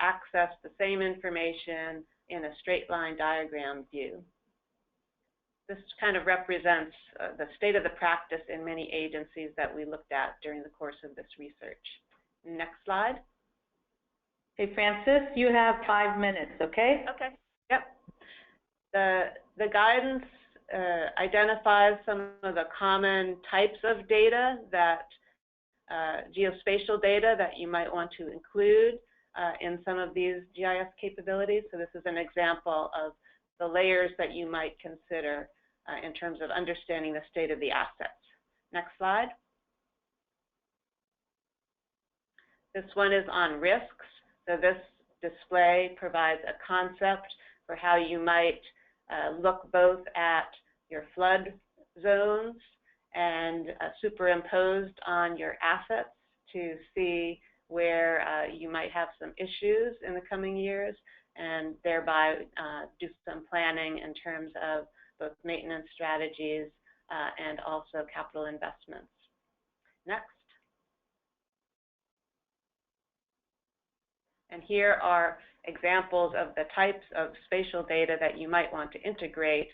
access the same information in a straight line diagram view. This kind of represents the state of the practice in many agencies that we looked at during the course of this research. Next slide. Hey, Francis, you have 5 minutes, okay? Okay, yep. The guidance identifies some of the common types of data that, geospatial data that you might want to include in some of these GIS capabilities. So this is an example of the layers that you might consider in terms of understanding the state of the assets. Next slide. This one is on risks. So this display provides a concept for how you might look both at your flood zones and superimposed on your assets to see where you might have some issues in the coming years, and thereby do some planning in terms of both maintenance strategies and also capital investments. Next. And here are examples of the types of spatial data that you might want to integrate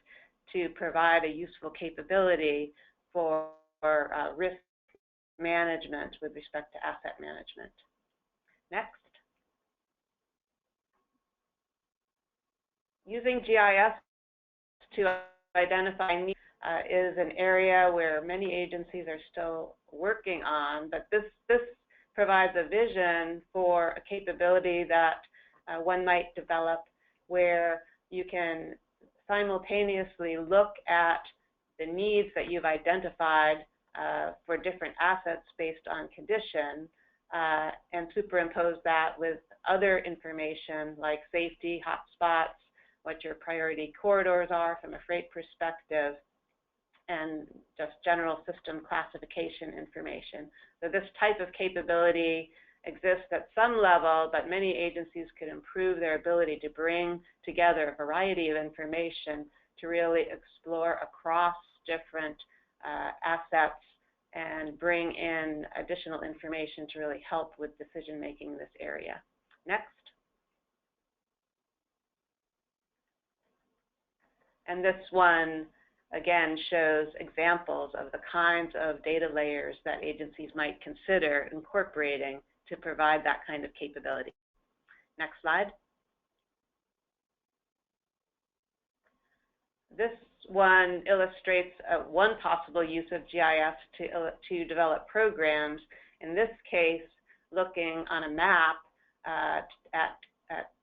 to provide a useful capability for risk management with respect to asset management. Next. Using GIS to identify needs is an area where many agencies are still working on, but this provides a vision for a capability that one might develop where you can simultaneously look at the needs that you've identified for different assets based on condition and superimpose that with other information like safety, hotspots, what your priority corridors are from a freight perspective, and just general system classification information. So this type of capability exists at some level, but many agencies could improve their ability to bring together a variety of information to really explore across different assets and bring in additional information to really help with decision making in this area. Next. And this one, again, shows examples of the kinds of data layers that agencies might consider incorporating to provide that kind of capability. Next slide. This one illustrates one possible use of GIS to develop programs, in this case looking on a map at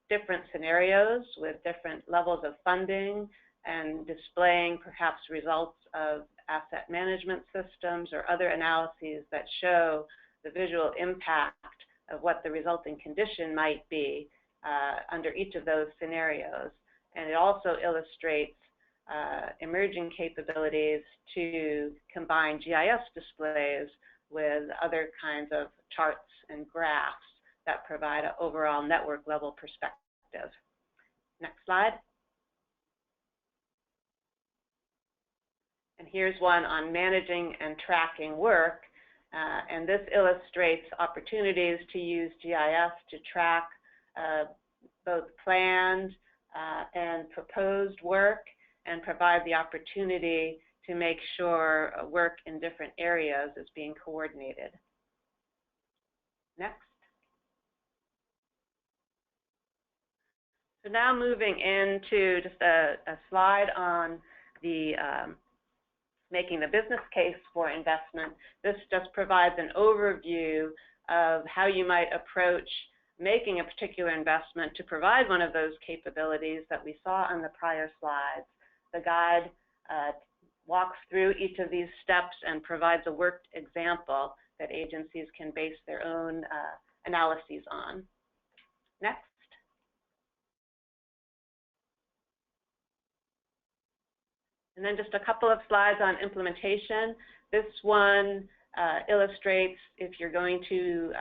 different scenarios with different levels of funding and displaying perhaps results of asset management systems or other analyses that show the visual impact of what the resulting condition might be under each of those scenarios. And it also illustrates emerging capabilities to combine GIS displays with other kinds of charts and graphs that provide an overall network level perspective. Next slide. And here's one on managing and tracking work. And this illustrates opportunities to use GIS to track both planned and proposed work and provide the opportunity to make sure work in different areas is being coordinated. Next. So now moving into just a slide on the making the business case for investment. This just provides an overview of how you might approach making a particular investment to provide one of those capabilities that we saw on the prior slides. The guide walks through each of these steps and provides a worked example that agencies can base their own analyses on. Next. And then just a couple of slides on implementation. This one illustrates if you're going to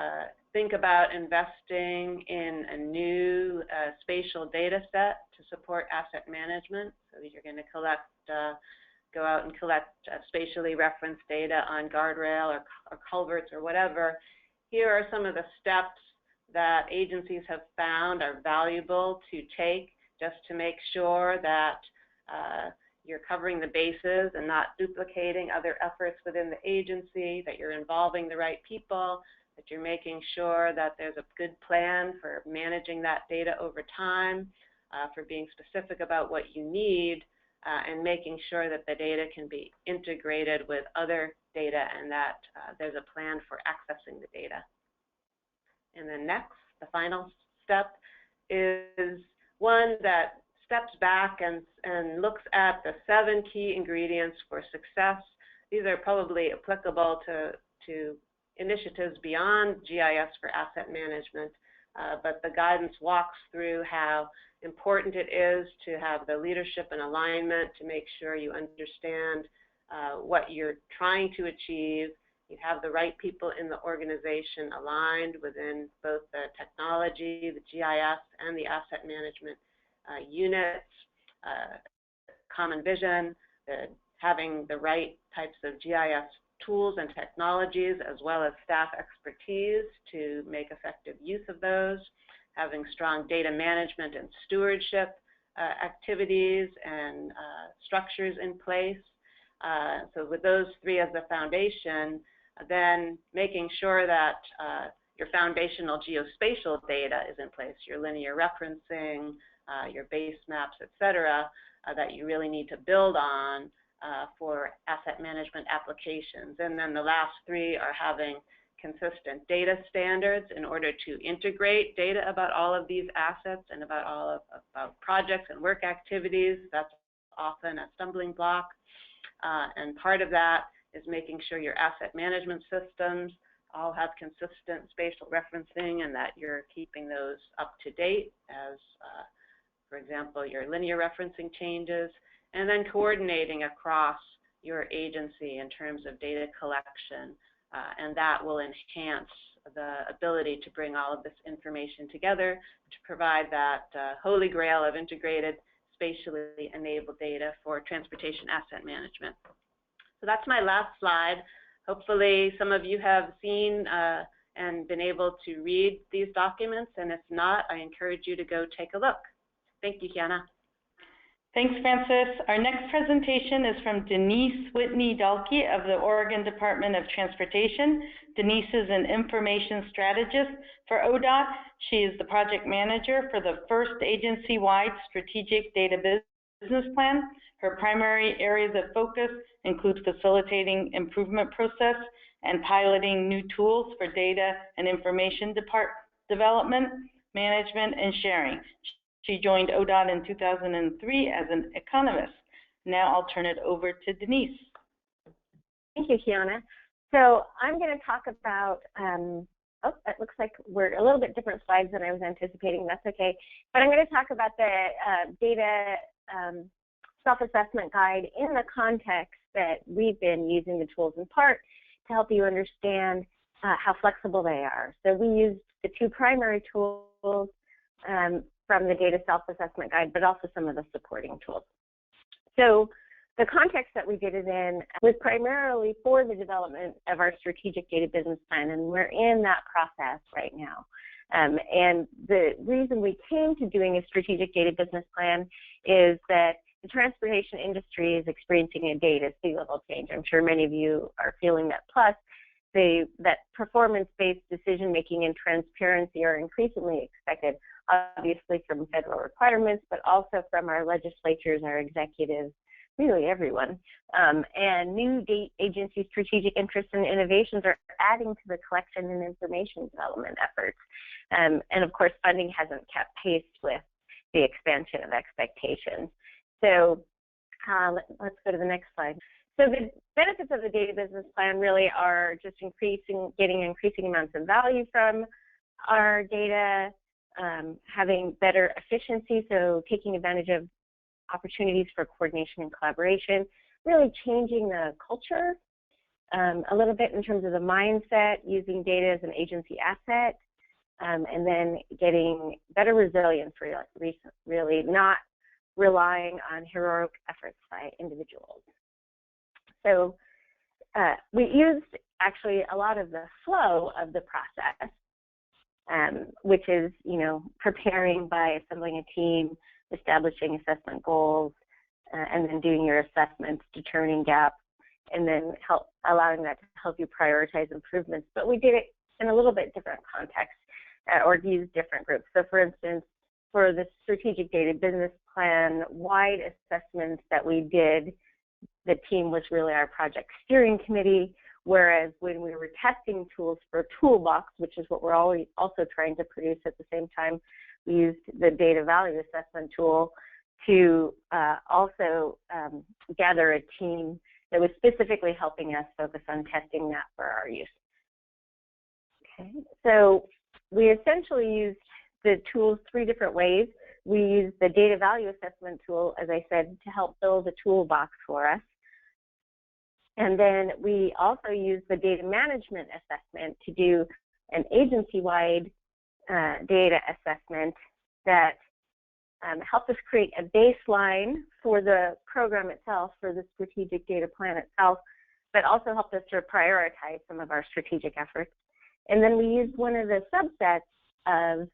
think about investing in a new spatial data set to support asset management. So you're going to go out and collect spatially referenced data on guardrail or culverts or whatever. Here are some of the steps that agencies have found are valuable to take just to make sure that you're covering the bases and not duplicating other efforts within the agency, that you're involving the right people, that you're making sure that there's a good plan for managing that data over time, for being specific about what you need, and making sure that the data can be integrated with other data and that there's a plan for accessing the data. And then next, the final step is one that steps back and looks at the 7 key ingredients for success. These are probably applicable to initiatives beyond GIS for asset management, but the guidance walks through how important it is to have the leadership and alignment to make sure you understand what you're trying to achieve. You have the right people in the organization aligned within both the technology, the GIS, and the asset management units, common vision, having the right types of GIS tools and technologies, as well as staff expertise to make effective use of those, having strong data management and stewardship activities and structures in place. So with those 3 as the foundation, then making sure that your foundational geospatial data is in place, your linear referencing, your base maps, et cetera, that you really need to build on for asset management applications. And then the last 3 are having consistent data standards in order to integrate data about all of these assets and about projects and work activities. That's often a stumbling block. And part of that is making sure your asset management systems all have consistent spatial referencing and that you're keeping those up to date as, for example, your linear referencing changes, and then coordinating across your agency in terms of data collection. And that will enhance the ability to bring all of this information together to provide that holy grail of integrated, spatially enabled data for transportation asset management. So that's my last slide. Hopefully some of you have seen and been able to read these documents, and if not, I encourage you to go take a look. Thank you, Kiana. Thanks, Francis. Our next presentation is from Denise Whitney-Dalkey of the Oregon Department of Transportation. Denise is an information strategist for ODOT. She is the project manager for the first agency-wide strategic data business plan. Her primary areas of focus include facilitating improvement process and piloting new tools for data and information development, management, and sharing. She joined ODOT in 2003 as an economist. Now I'll turn it over to Denise. Thank you, Kiana. So I'm going to talk about, oh, it looks like we're a little bit different slides than I was anticipating. That's okay. But I'm going to talk about the data self-assessment guide in the context that we've been using the tools in part to help you understand how flexible they are. So we used the two primary tools from the data self-assessment guide, but also some of the supporting tools. So the context that we did it in was primarily for the development of our strategic data business plan, and we're in that process right now. And the reason we came to doing a strategic data business plan is that the transportation industry is experiencing a data sea level change. I'm sure many of you are feeling that. Plus, that performance-based decision-making and transparency are increasingly expected, obviously from federal requirements, but also from our legislatures, our executives, really everyone. And new agency strategic interests and innovations are adding to the collection and information development efforts. And of course, funding hasn't kept pace with the expansion of expectations. So let's go to the next slide. So the benefits of the data business plan really are just getting increasing amounts of value from our data, having better efficiency, so taking advantage of opportunities for coordination and collaboration, really changing the culture a little bit in terms of the mindset, using data as an agency asset, and then getting better resilience, really not relying on heroic efforts by individuals. So we used actually a lot of the flow of the process, which is, preparing by assembling a team, establishing assessment goals, and then doing your assessments, determining gaps, and then allowing that to help you prioritize improvements. But we did it in a little bit different context, or used different groups. So for instance, for the strategic data business plan wide assessments that we did, the team was really our project steering committee, whereas when we were testing tools for Toolbox, which is what we're also trying to produce at the same time, we used the data value assessment tool to also gather a team that was specifically helping us focus on testing that for our use. Okay, so we essentially used the tools three different ways. We used the data value assessment tool, as I said, to help build a toolbox for us. And then we also used the data management assessment to do an agency-wide data assessment that helped us create a baseline for the program itself, for the strategic data plan itself, but also helped us to prioritize some of our strategic efforts. And then we used one of the subsets of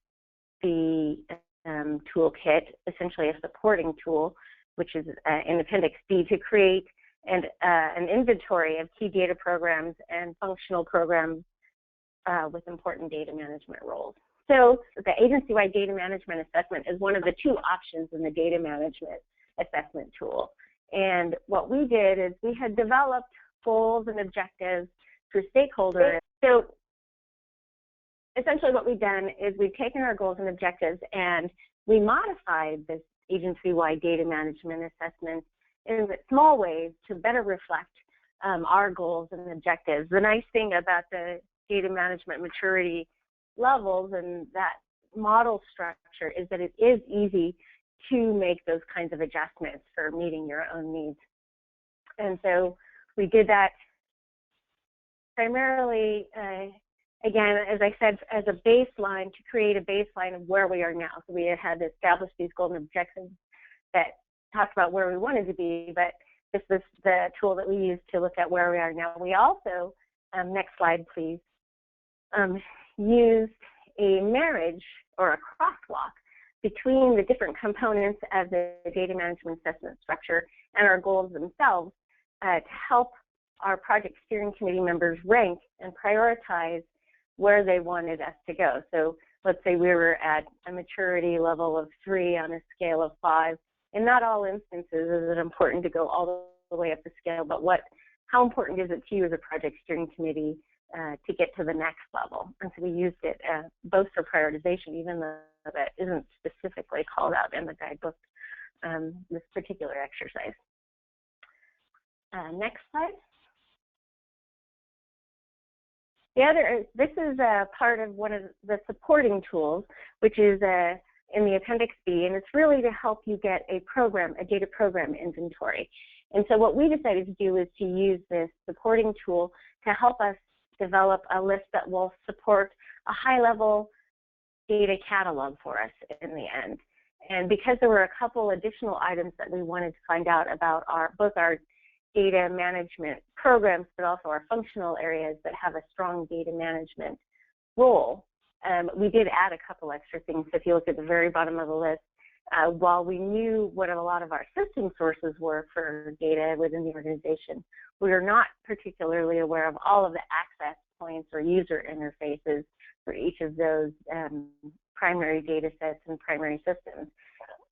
the toolkit, essentially a supporting tool, which is in Appendix B, to create an inventory of key data programs and functional programs with important data management roles. So the agency-wide data management assessment is one of the two options in the data management assessment tool. And what we did is we had developed goals and objectives for stakeholders. So essentially what we've done is we've taken our goals and objectives and we modified this agency-wide data management assessment in small ways to better reflect our goals and objectives. The nice thing about the data management maturity levels and that model structure is that it is easy to make those kinds of adjustments for meeting your own needs. And so we did that primarily, again, as I said, as a baseline, to create a baseline of where we are now. So we had to establish these golden objectives that talked about where we wanted to be, but this was the tool that we used to look at where we are now. We also, next slide please, used a marriage or a crosswalk between the different components of the data management assessment structure and our goals themselves to help our project steering committee members rank and prioritize where they wanted us to go. So let's say we were at a maturity level of 3 on a scale of 5. In not all instances is it important to go all the way up the scale, but how important is it to you as a project steering committee to get to the next level? And so we used it both for prioritization, even though that isn't specifically called out in the guidebook, this particular exercise. Next slide. This is part of one of the supporting tools, which is in the Appendix B, and it's really to help you get a data program inventory. And so what we decided to do is to use this supporting tool to help us develop a list that will support a high-level data catalog for us in the end. And because there were a couple additional items that we wanted to find out about both our data management programs, but also our functional areas that have a strong data management role, we did add a couple extra things. If you look at the very bottom of the list, while we knew what a lot of our system sources were for data within the organization, we are not particularly aware of all of the access points or user interfaces for each of those primary data sets and primary systems.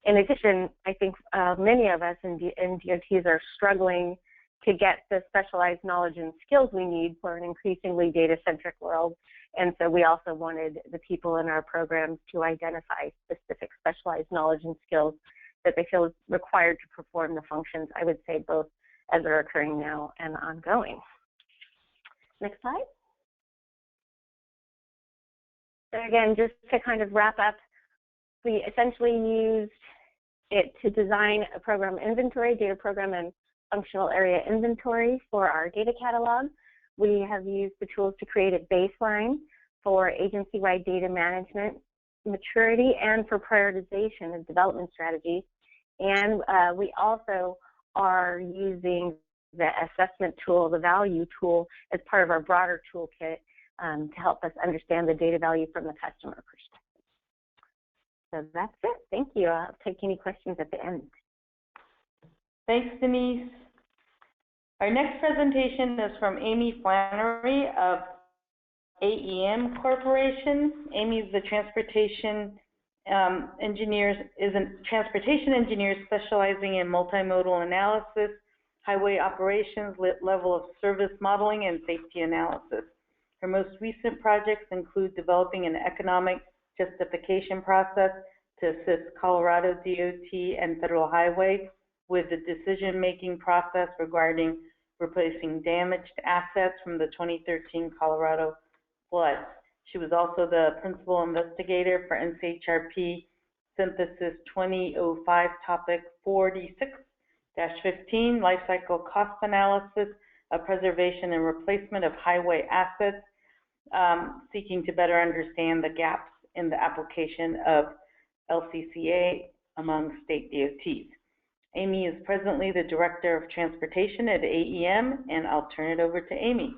In addition, I think many of us in DOTs are struggling to get the specialized knowledge and skills we need for an increasingly data-centric world. And so we also wanted the people in our programs to identify specific specialized knowledge and skills that they feel is required to perform the functions, I would say, both as they're occurring now and ongoing. Next slide. So again, just to kind of wrap up, we essentially used it to design a program inventory, data program and functional area inventory for our data catalog. We have used the tools to create a baseline for agency-wide data management maturity and for prioritization of development strategies. And we also are using the assessment tool, the value tool, as part of our broader toolkit to help us understand the data value from the customer perspective. So that's it. Thank you. I'll take any questions at the end. Thanks, Denise. Our next presentation is from Amy Flannery of AEM Corporation. Amy is the transportation engineer specializing in multimodal analysis, highway operations, level of service modeling, and safety analysis. Her most recent projects include developing an economic justification process to assist Colorado DOT and Federal Highway with the decision-making process regarding replacing damaged assets from the 2013 Colorado floods. She was also the principal investigator for NCHRP Synthesis 2005 Topic 46-15, Life Cycle Cost Analysis of Preservation and Replacement of Highway Assets, seeking to better understand the gaps in the application of LCCA among state DOTs. Amy is presently the Director of Transportation at AEM, and I'll turn it over to Amy.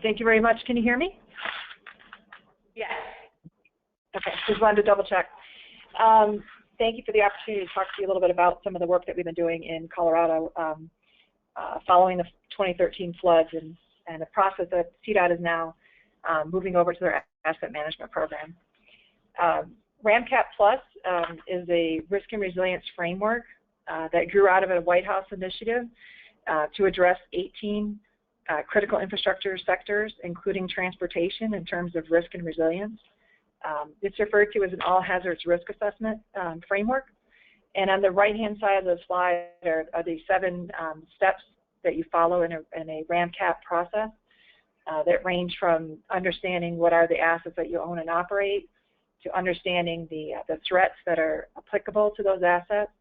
Thank you very much. Can you hear me? Yes. Okay, just wanted to double check. Thank you for the opportunity to talk to you a little bit about some of the work that we've been doing in Colorado following the 2013 floods and the process that CDOT is now moving over to their asset management program. RAMCAP Plus is a risk and resilience framework that grew out of a White House initiative to address 18 critical infrastructure sectors, including transportation, in terms of risk and resilience. It's referred to as an all hazards risk assessment framework. And on the right-hand side of the slide are the 7 steps that you follow in a RAMCAP process that range from understanding what are the assets that you own and operate, to understanding the threats that are applicable to those assets,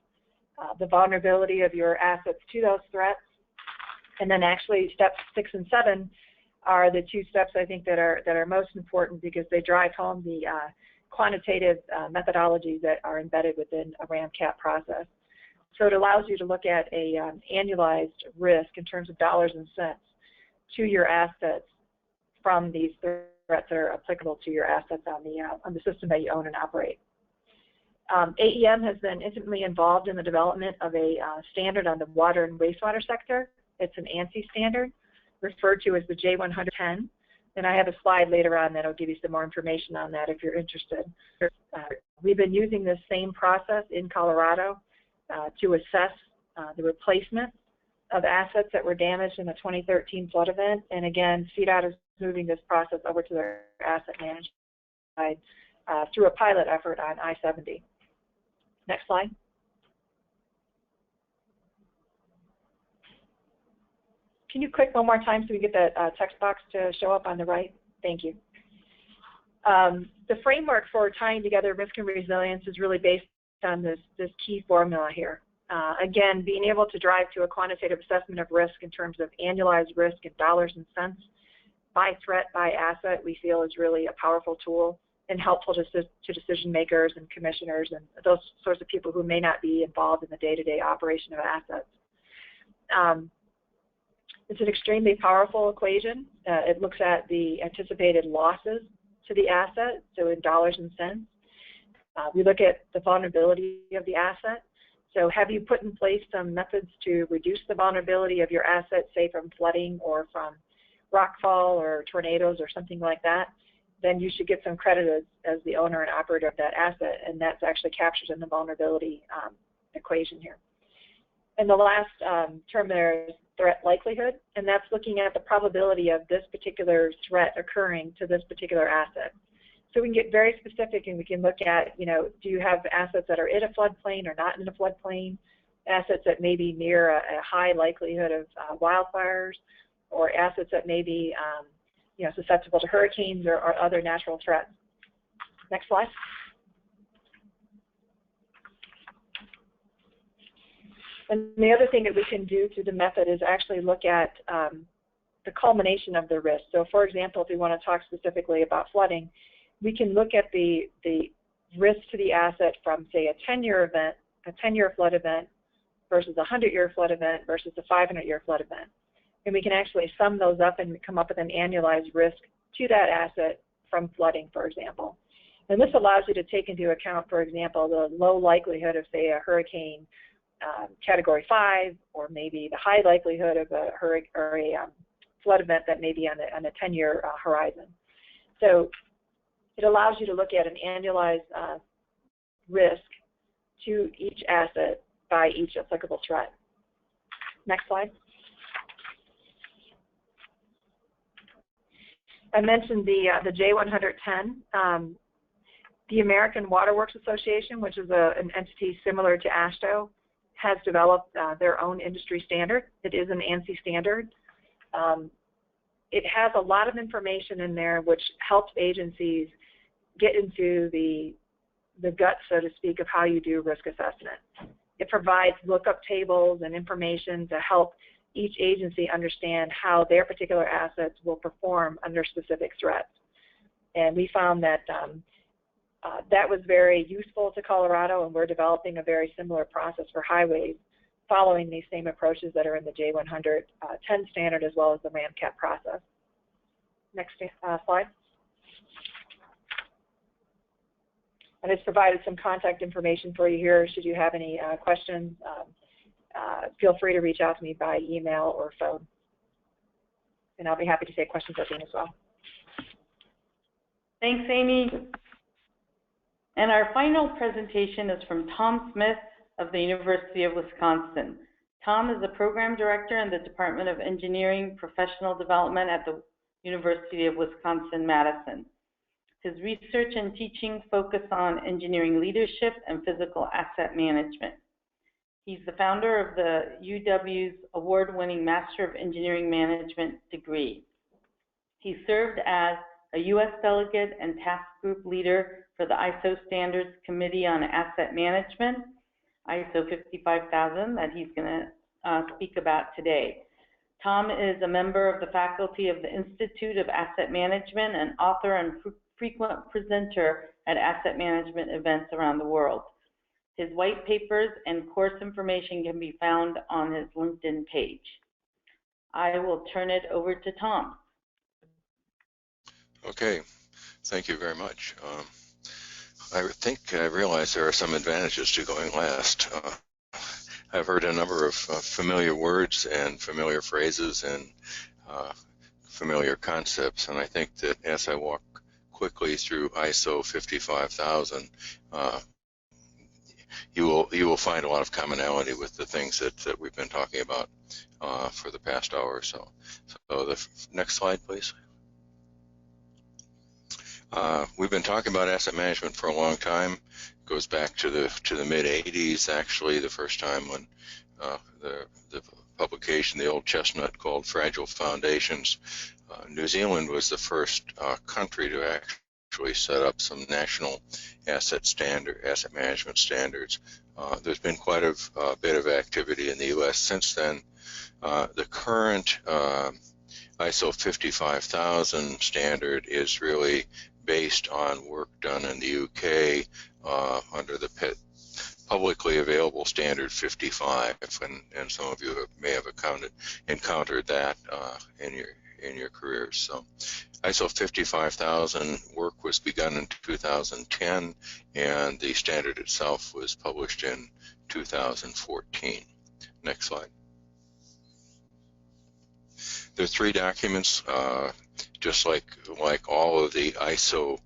the vulnerability of your assets to those threats, and then actually steps 6 and 7 are the 2 steps I think that are most important because they drive home the quantitative methodologies that are embedded within a RAMCAP process. So it allows you to look at a annualized risk in terms of dollars and cents to your assets from these threats that are applicable to your assets on the system that you own and operate. AEM has been intimately involved in the development of a standard on the water and wastewater sector. It's an ANSI standard, referred to as the J110. And I have a slide later on that'll give you some more information on that if you're interested. We've been using this same process in Colorado to assess the replacement of assets that were damaged in the 2013 flood event. And again, CDOT is moving this process over to their asset management side through a pilot effort on I-70. Next slide. Can you click one more time so we get that text box to show up on the right? Thank you. The framework for tying together risk and resilience is really based on this key formula here. Again, being able to drive to a quantitative assessment of risk in terms of annualized risk in dollars and cents by threat, by asset, we feel is really a powerful tool and helpful to decision makers and commissioners and those sorts of people who may not be involved in the day-to-day operation of assets. It's an extremely powerful equation. It looks at the anticipated losses to the asset, so in dollars and cents. We look at the vulnerability of the asset. So have you put in place some methods to reduce the vulnerability of your asset, say from flooding or from rockfall or tornadoes or something like that? Then you should get some credit as the owner and operator of that asset, and that's actually captured in the vulnerability equation here. And the last term there is threat likelihood, and that's looking at the probability of this particular threat occurring to this particular asset. So we can get very specific and we can look at, do you have assets that are in a floodplain or not in a floodplain, assets that may be near a high likelihood of wildfires, or assets that may be susceptible to hurricanes or other natural threats. Next slide. And the other thing that we can do through the method is actually look at the culmination of the risk. So for example, if we want to talk specifically about flooding, we can look at the risk to the asset from, say, a 10-year event, a 10-year flood event versus a 100-year flood event versus a 500-year flood event. And we can actually sum those up and come up with an annualized risk to that asset from flooding, for example. And this allows you to take into account, for example, the low likelihood of, say, a hurricane Category 5, or maybe the high likelihood of a hurricane or a flood event that may be on a 10-year horizon. So it allows you to look at an annualized risk to each asset by each applicable threat. Next slide. I mentioned the J110. The American Water Works Association, which is an entity similar to AASHTO, has developed their own industry standard. It is an ANSI standard. It has a lot of information in there which helps agencies get into the guts, so to speak, of how you do risk assessment. It provides lookup tables and information to help each agency understand how their particular assets will perform under specific threats. And we found that that was very useful to Colorado, and we're developing a very similar process for highways following these same approaches that are in the J110 standard as well as the RAMCAP process. Next slide. And it's provided some contact information for you here. Should you have any questions, feel free to reach out to me by email or phone. And I'll be happy to take questions at the end as well. Thanks, Amy. And our final presentation is from Tom Smith of the University of Wisconsin. Tom is the Program Director in the Department of Engineering Professional Development at the University of Wisconsin-Madison. His research and teaching focus on engineering leadership and physical asset management. He's the founder of the UW's award-winning Master of Engineering Management degree. He served as a U.S. delegate and task group leader for the ISO Standards Committee on Asset Management, ISO 55000, that he's going to speak about today. Tom is a member of the faculty of the Institute of Asset Management and author and frequent presenter at asset management events around the world. His white papers and course information can be found on his LinkedIn page. I will turn it over to Tom. Okay, thank you very much. I think I realize there are some advantages to going last. I've heard a number of familiar words and familiar phrases and familiar concepts, and I think that as I walk quickly through ISO 55000, you will find a lot of commonality with the things that we've been talking about for the past hour or so. So the next slide, please. We've been talking about asset management for a long time. It goes back to the mid 80s, actually, the first time when the publication, the old chestnut called Fragile Foundations. New Zealand was the first country to actually set up some national asset management standards. There's been quite a bit of activity in the U.S. since then. The current ISO 55000 standard is really based on work done in the UK under the publicly available standard 55, and some of you may have encountered that in your careers. So ISO 55000 work was begun in 2010, and the standard itself was published in 2014. Next slide. There are 3 documents, just like all of the ISO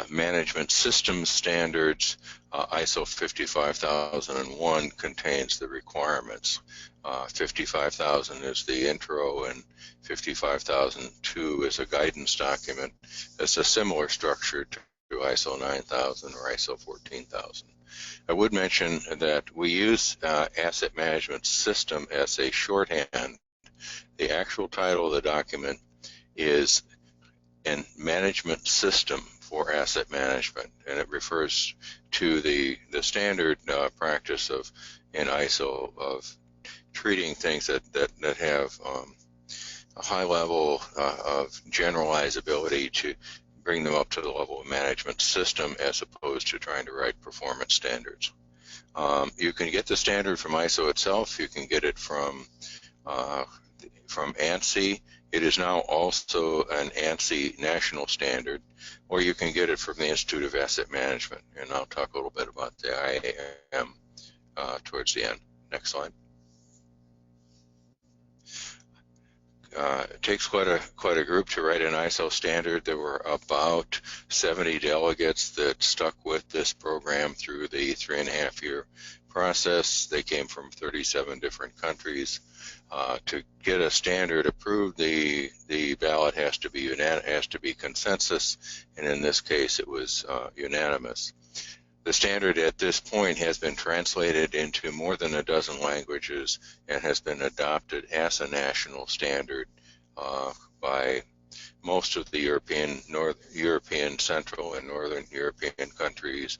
management systems standards. ISO 55001 contains the requirements. 55000 is the intro, and 55002 is a guidance document. It's a similar structure to ISO 9000 or ISO 14000. I would mention that we use asset management system as a shorthand. The actual title of the document is a management system for asset management, and it refers to the standard practice in ISO of treating things that have a high level of generalizability to bring them up to the level of management system, as opposed to trying to write performance standards. You can get the standard from ISO itself. You can get it from ANSI. It is now also an ANSI national standard, or you can get it from the Institute of Asset Management, and I'll talk a little bit about the IAM towards the end. Next slide. It takes quite a group to write an ISO standard. There were about 70 delegates that stuck with this program through the 3.5-year process. They came from 37 different countries. To get a standard approved, the ballot has to be consensus, and in this case it was unanimous. The standard at this point has been translated into more than a dozen languages and has been adopted as a national standard by most of the European Central and Northern European countries,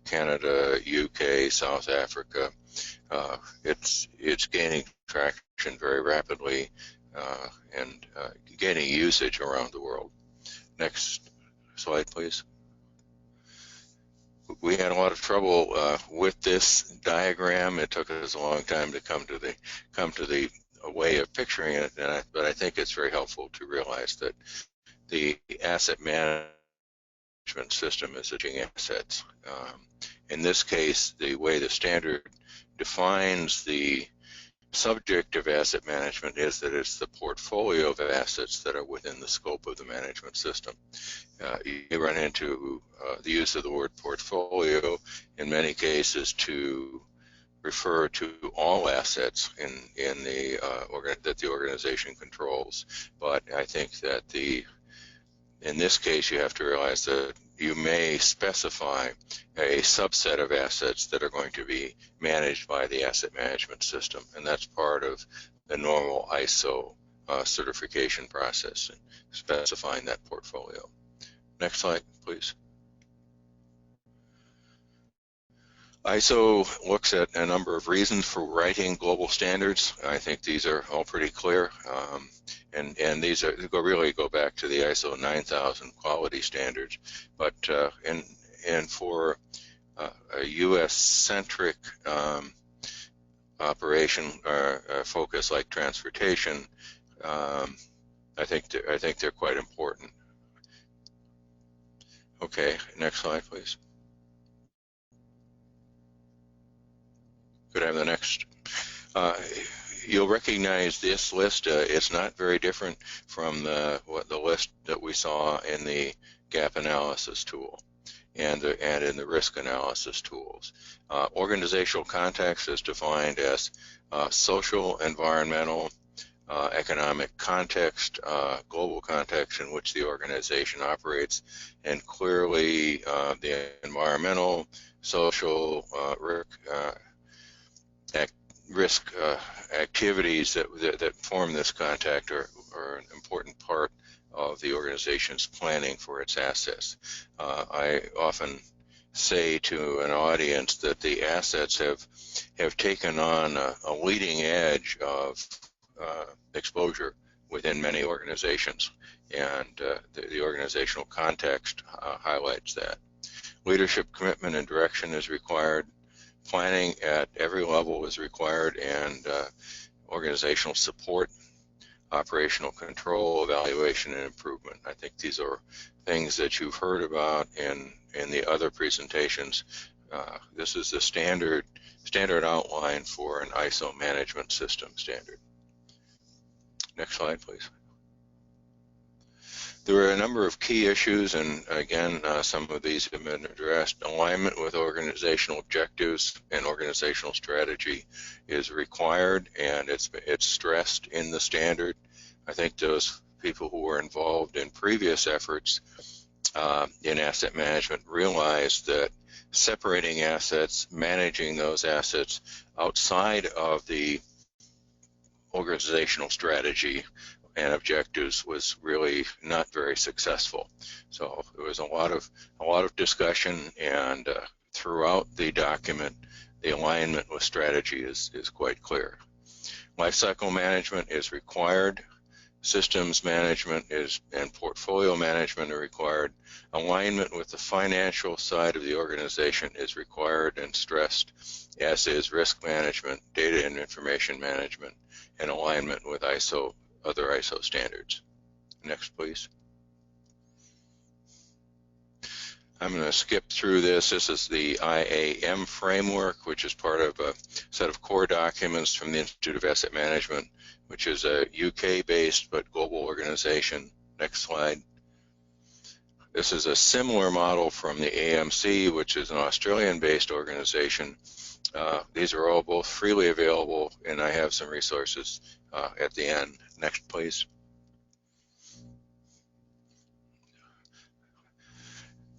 Canada, UK, South Africa. It's gaining traction very rapidly and gaining usage around the world. Next slide, please. We had a lot of trouble with this diagram. It took us a long time to come to the way of picturing it, but I think it's very helpful to realize that the asset management system is managing assets. In this case, the way the standard defines the subject of asset management is that it's the portfolio of assets that are within the scope of the management system. You run into the use of the word portfolio in many cases to refer to all assets that the organization controls. But I think that in this case you have to realize that you may specify a subset of assets that are going to be managed by the asset management system, and that's part of the normal ISO certification process, specifying that portfolio. Next slide, please. ISO looks at a number of reasons for writing global standards. I think these are all pretty clear, and these really go back to the ISO 9000 quality standards. But and for a U.S.-centric operation focus like transportation, I think they're quite important. Okay, next slide, please. Could I have the next? You'll recognize this list. It's not very different from the list that we saw in the gap analysis tool and in the risk analysis tools. Organizational context is defined as social, environmental, economic context, global context in which the organization operates, and clearly the environmental, social, risk activities that form this context are an important part of the organization's planning for its assets. I often say to an audience that the assets have taken on a leading edge of exposure within many organizations, and the organizational context highlights that. Leadership commitment and direction is required. Planning at every level is required, and organizational support, operational control, evaluation, and improvement. I think these are things that you've heard about in the other presentations. This is the standard outline for an ISO management system standard. Next slide, please. There are a number of key issues, and again, some of these have been addressed. Alignment with organizational objectives and organizational strategy is required, and it's stressed in the standard. I think those people who were involved in previous efforts in asset management realize that separating assets, managing those assets outside of the organizational strategy and objectives was really not very successful. So there was a lot of discussion, and throughout the document, the alignment with strategy is quite clear. Lifecycle management is required. Systems management and portfolio management are required. Alignment with the financial side of the organization is required and stressed, as is risk management, data and information management, and alignment with other ISO standards. Next, please. I'm going to skip through this. This is the IAM framework, which is part of a set of core documents from the Institute of Asset Management, which is a UK-based but global organization. Next slide. This is a similar model from the AMC, which is an Australian-based organization. These are all both freely available, and I have some resources at the end. Next, please.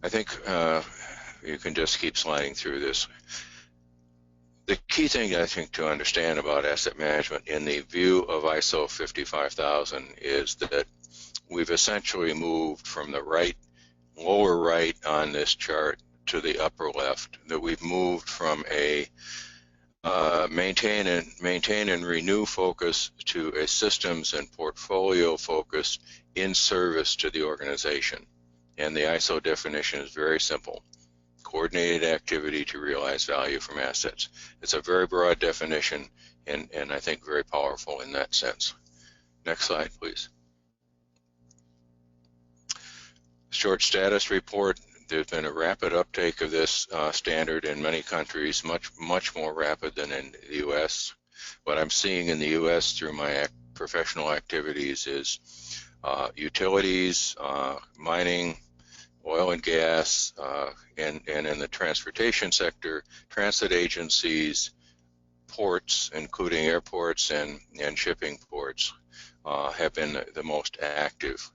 I think you can just keep sliding through this. The key thing, I think, to understand about asset management in the view of ISO 55000 is that we've essentially moved from the lower right on this chart to the upper left, that we've moved from a maintain and renew focus to a systems and portfolio focus in service to the organization. And the ISO definition is very simple: coordinated activity to realize value from assets. It's a very broad definition, and I think very powerful in that sense. Next slide, please. Short status report. There's been a rapid uptake of this standard in many countries, much more rapid than in the US. What I'm seeing in the US through my professional activities is utilities, mining, oil and gas, and in the transportation sector, transit agencies, ports, including airports and shipping ports, have been the most active.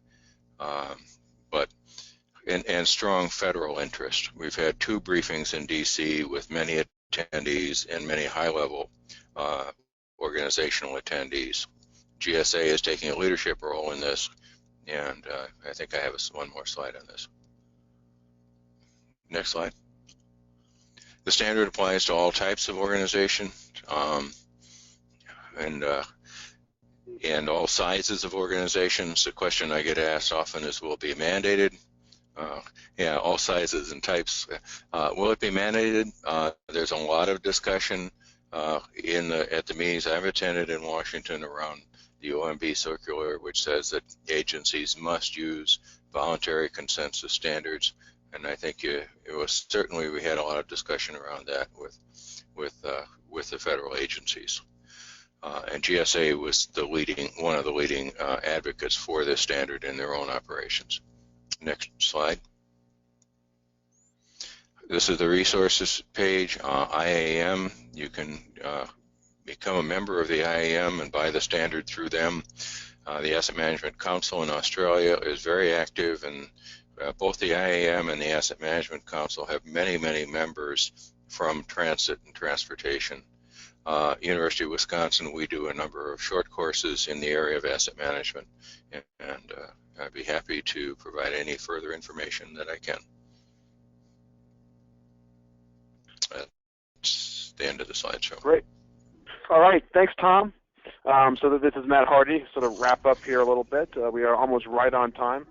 And strong federal interest. We've had 2 briefings in DC with many attendees and many high-level organizational attendees. GSA is taking a leadership role in this, and I think I have one more slide on this. Next slide. The standard applies to all types of organization and all sizes of organizations. The question I get asked often is, will it be mandated? Yeah, all sizes and types. Will it be mandated? There's a lot of discussion at the meetings I've attended in Washington around the OMB circular, which says that agencies must use voluntary consensus standards and I think it was certainly, we had a lot of discussion around that with the federal agencies. And GSA was one of the leading advocates for this standard in their own operations. Next slide. This is the resources page. IAM, you can become a member of the IAM and buy the standard through them. The Asset Management Council in Australia is very active, and both the IAM and the Asset Management Council have many, many members from transit and transportation. University of Wisconsin, we do a number of short courses in the area of asset management, and I'd be happy to provide any further information that I can. That's the end of the slideshow. Great. All right, thanks, Tom. So this is Matt Hardy, sort of wrap up here a little bit. We are almost right on time.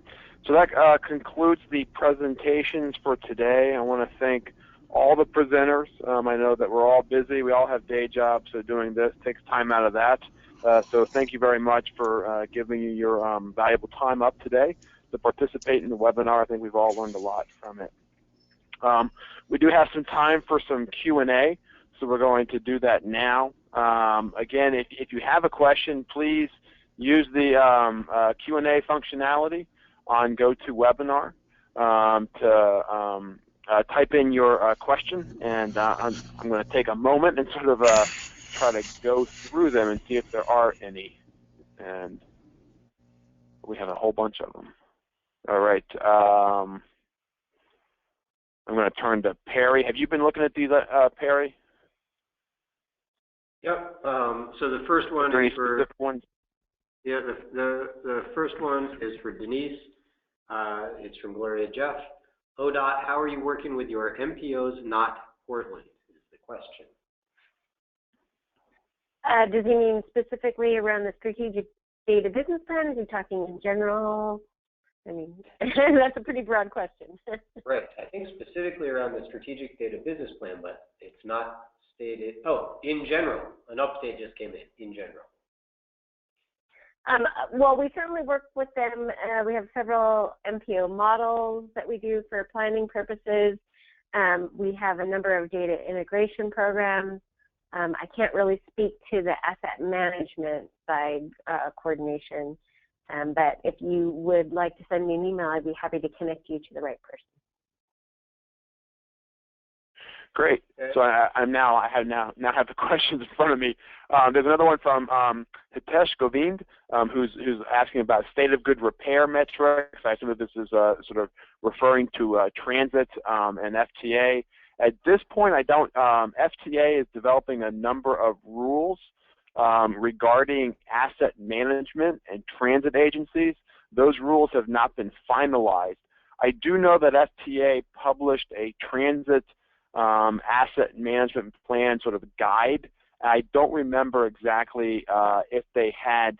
So that concludes the presentations for today. I want to thank all the presenters. I know that we're all busy. We all have day jobs, so doing this takes time out of that. So thank you very much for giving your valuable time up today to participate in the webinar. I think we've all learned a lot from it. We do have some time for some Q&A, so we're going to do that now. Again, if you have a question, please use the Q&A functionality on GoToWebinar to type in your question, and I'm going to take a moment and sort of try to go through them and see if there are any. And we have a whole bunch of them. All right. I'm going to turn to Perry. Have you been looking at these, Perry? Yep. So the first one is for the first one is for Denise. It's from Gloria Jeff. ODOT, how are you working with your MPOs, not Portland, is the question. Does he mean specifically around the strategic data business plan? Is he talking in general? I mean, that's a pretty broad question. Right. I think specifically around the strategic data business plan, but it's not stated. Oh, in general. An update just came in general. Well, we certainly work with them. We have several MPO models that we do for planning purposes. We have a number of data integration programs. I can't really speak to the asset management side coordination, but if you would like to send me an email, I'd be happy to connect you to the right person. Great. So I now have the questions in front of me. There's another one from Hitesh Govind, who's asking about state of good repair metrics. I assume that this is sort of referring to transit and FTA. At this point, I don't. FTA is developing a number of rules regarding asset management and transit agencies. Those rules have not been finalized. I do know that FTA published a transit asset management plan sort of guide. I don't remember exactly if they had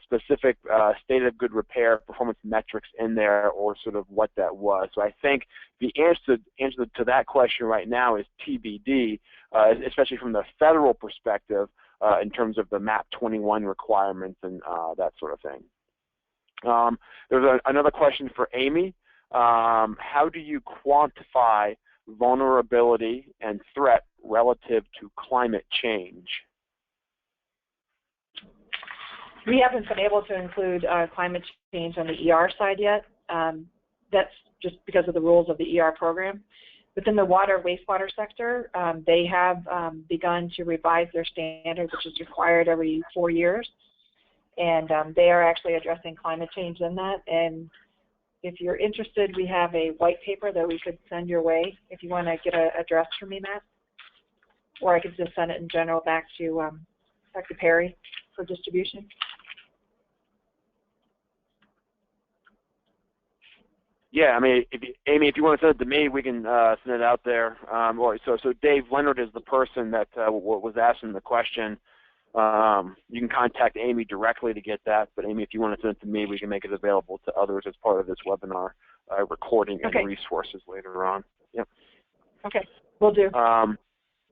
specific state of good repair performance metrics in there or sort of what that was. So I think the answer to that question right now is TBD, especially from the federal perspective in terms of the MAP 21 requirements and that sort of thing. There's another question for Amy. How do you quantify vulnerability and threat relative to climate change? We haven't been able to include climate change on the ER side yet. That's just because of the rules of the ER program. Within the water wastewater sector, they have begun to revise their standards, which is required every 4 years. And they are actually addressing climate change in that. And if you're interested, we have a white paper that we could send your way if you want to get an address from me, Matt. Or I could just send it in general back to Perry for distribution. Yeah, I mean, Amy, if you want to send it to me, we can send it out there. So Dave Leonard is the person that was asking the question. You can contact Amy directly to get that, but Amy, if you want to send it to me, we can make it available to others as part of this webinar recording and resources later on. Yep. Okay, will do.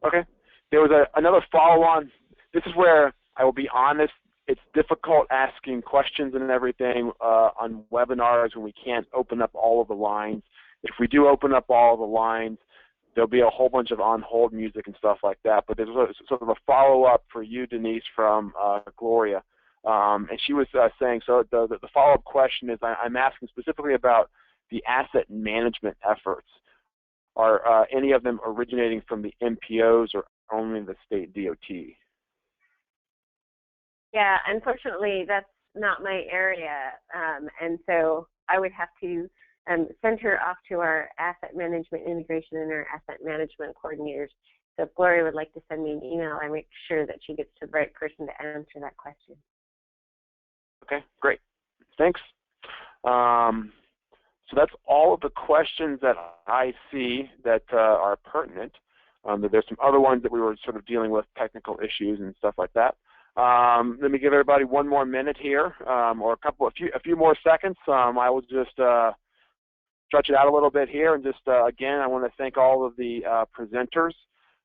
Okay. There was another follow-on. This is where I will be honest. It's difficult asking questions and everything on webinars when we can't open up all of the lines. if we do open up all the lines, there'll be a whole bunch of on-hold music and stuff like that. But there's sort of a follow-up for you, Denise, from Gloria. And she was saying, so the follow-up question is, I'm asking specifically about the asset management efforts. Are any of them originating from the MPOs or only the state DOT? Yeah, unfortunately, that's not my area. And so I would have to send her off to our asset management integration and our asset management coordinators. So if Gloria would like to send me an email, I make sure that she gets to the right person to answer that question. Okay, great. Thanks. So that's all of the questions that I see that are pertinent. There's some other ones that we were sort of dealing with, technical issues and stuff like that. Let me give everybody one more minute here, or a few more seconds. I will just stretch it out a little bit here, and just again, I want to thank all of the presenters.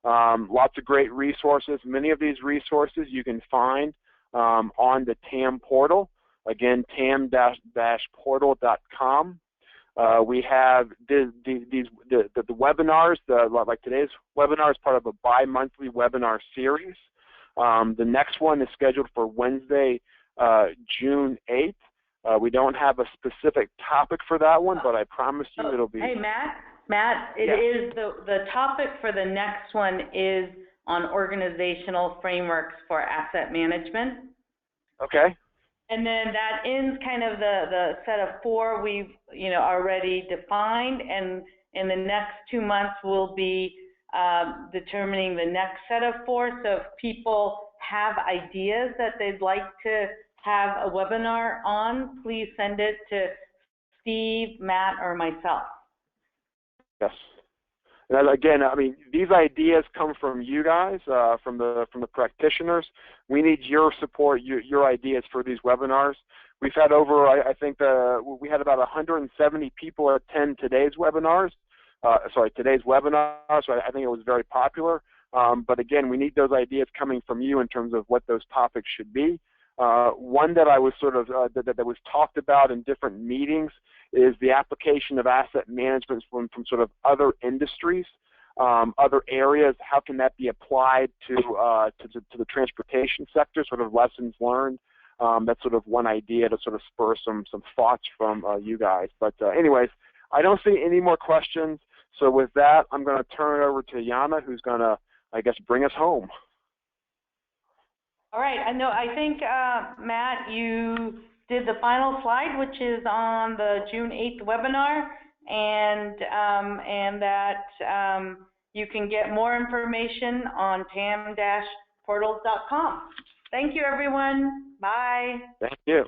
Lots of great resources. Many of these resources you can find on the TAM portal. Again, tam-portal.com. We have the webinars, like today's webinar is part of a bi-monthly webinar series. The next one is scheduled for Wednesday, June 8th. We don't have a specific topic for that one, but I promise you it'll be. Hey, Matt, it is the topic for the next one is on organizational frameworks for asset management. Okay. And then that ends kind of the set of 4 we've already defined, and in the next 2 months we'll be determining the next set of 4. So if people have ideas that they'd like to have a webinar on, please send it to Steve, Matt, or myself. Yes. And again, I mean, these ideas come from you guys, from the practitioners. We need your support, your ideas for these webinars. We've had over, I think, we had about 170 people attend today's webinars. Today's webinar. So I think it was very popular. But again, we need those ideas coming from you in terms of what those topics should be. One that I was sort of that was talked about in different meetings is the application of asset management from sort of other industries, other areas. How can that be applied to the transportation sector? Sort of lessons learned. That's sort of one idea to sort of spur some thoughts from you guys. But anyways, I don't see any more questions. So with that, I'm going to turn it over to Yana, who's going to, I guess, bring us home. All right. I think, Matt, you did the final slide, which is on the June 8th webinar, and that you can get more information on tam-portals.com. Thank you, everyone. Bye. Thank you.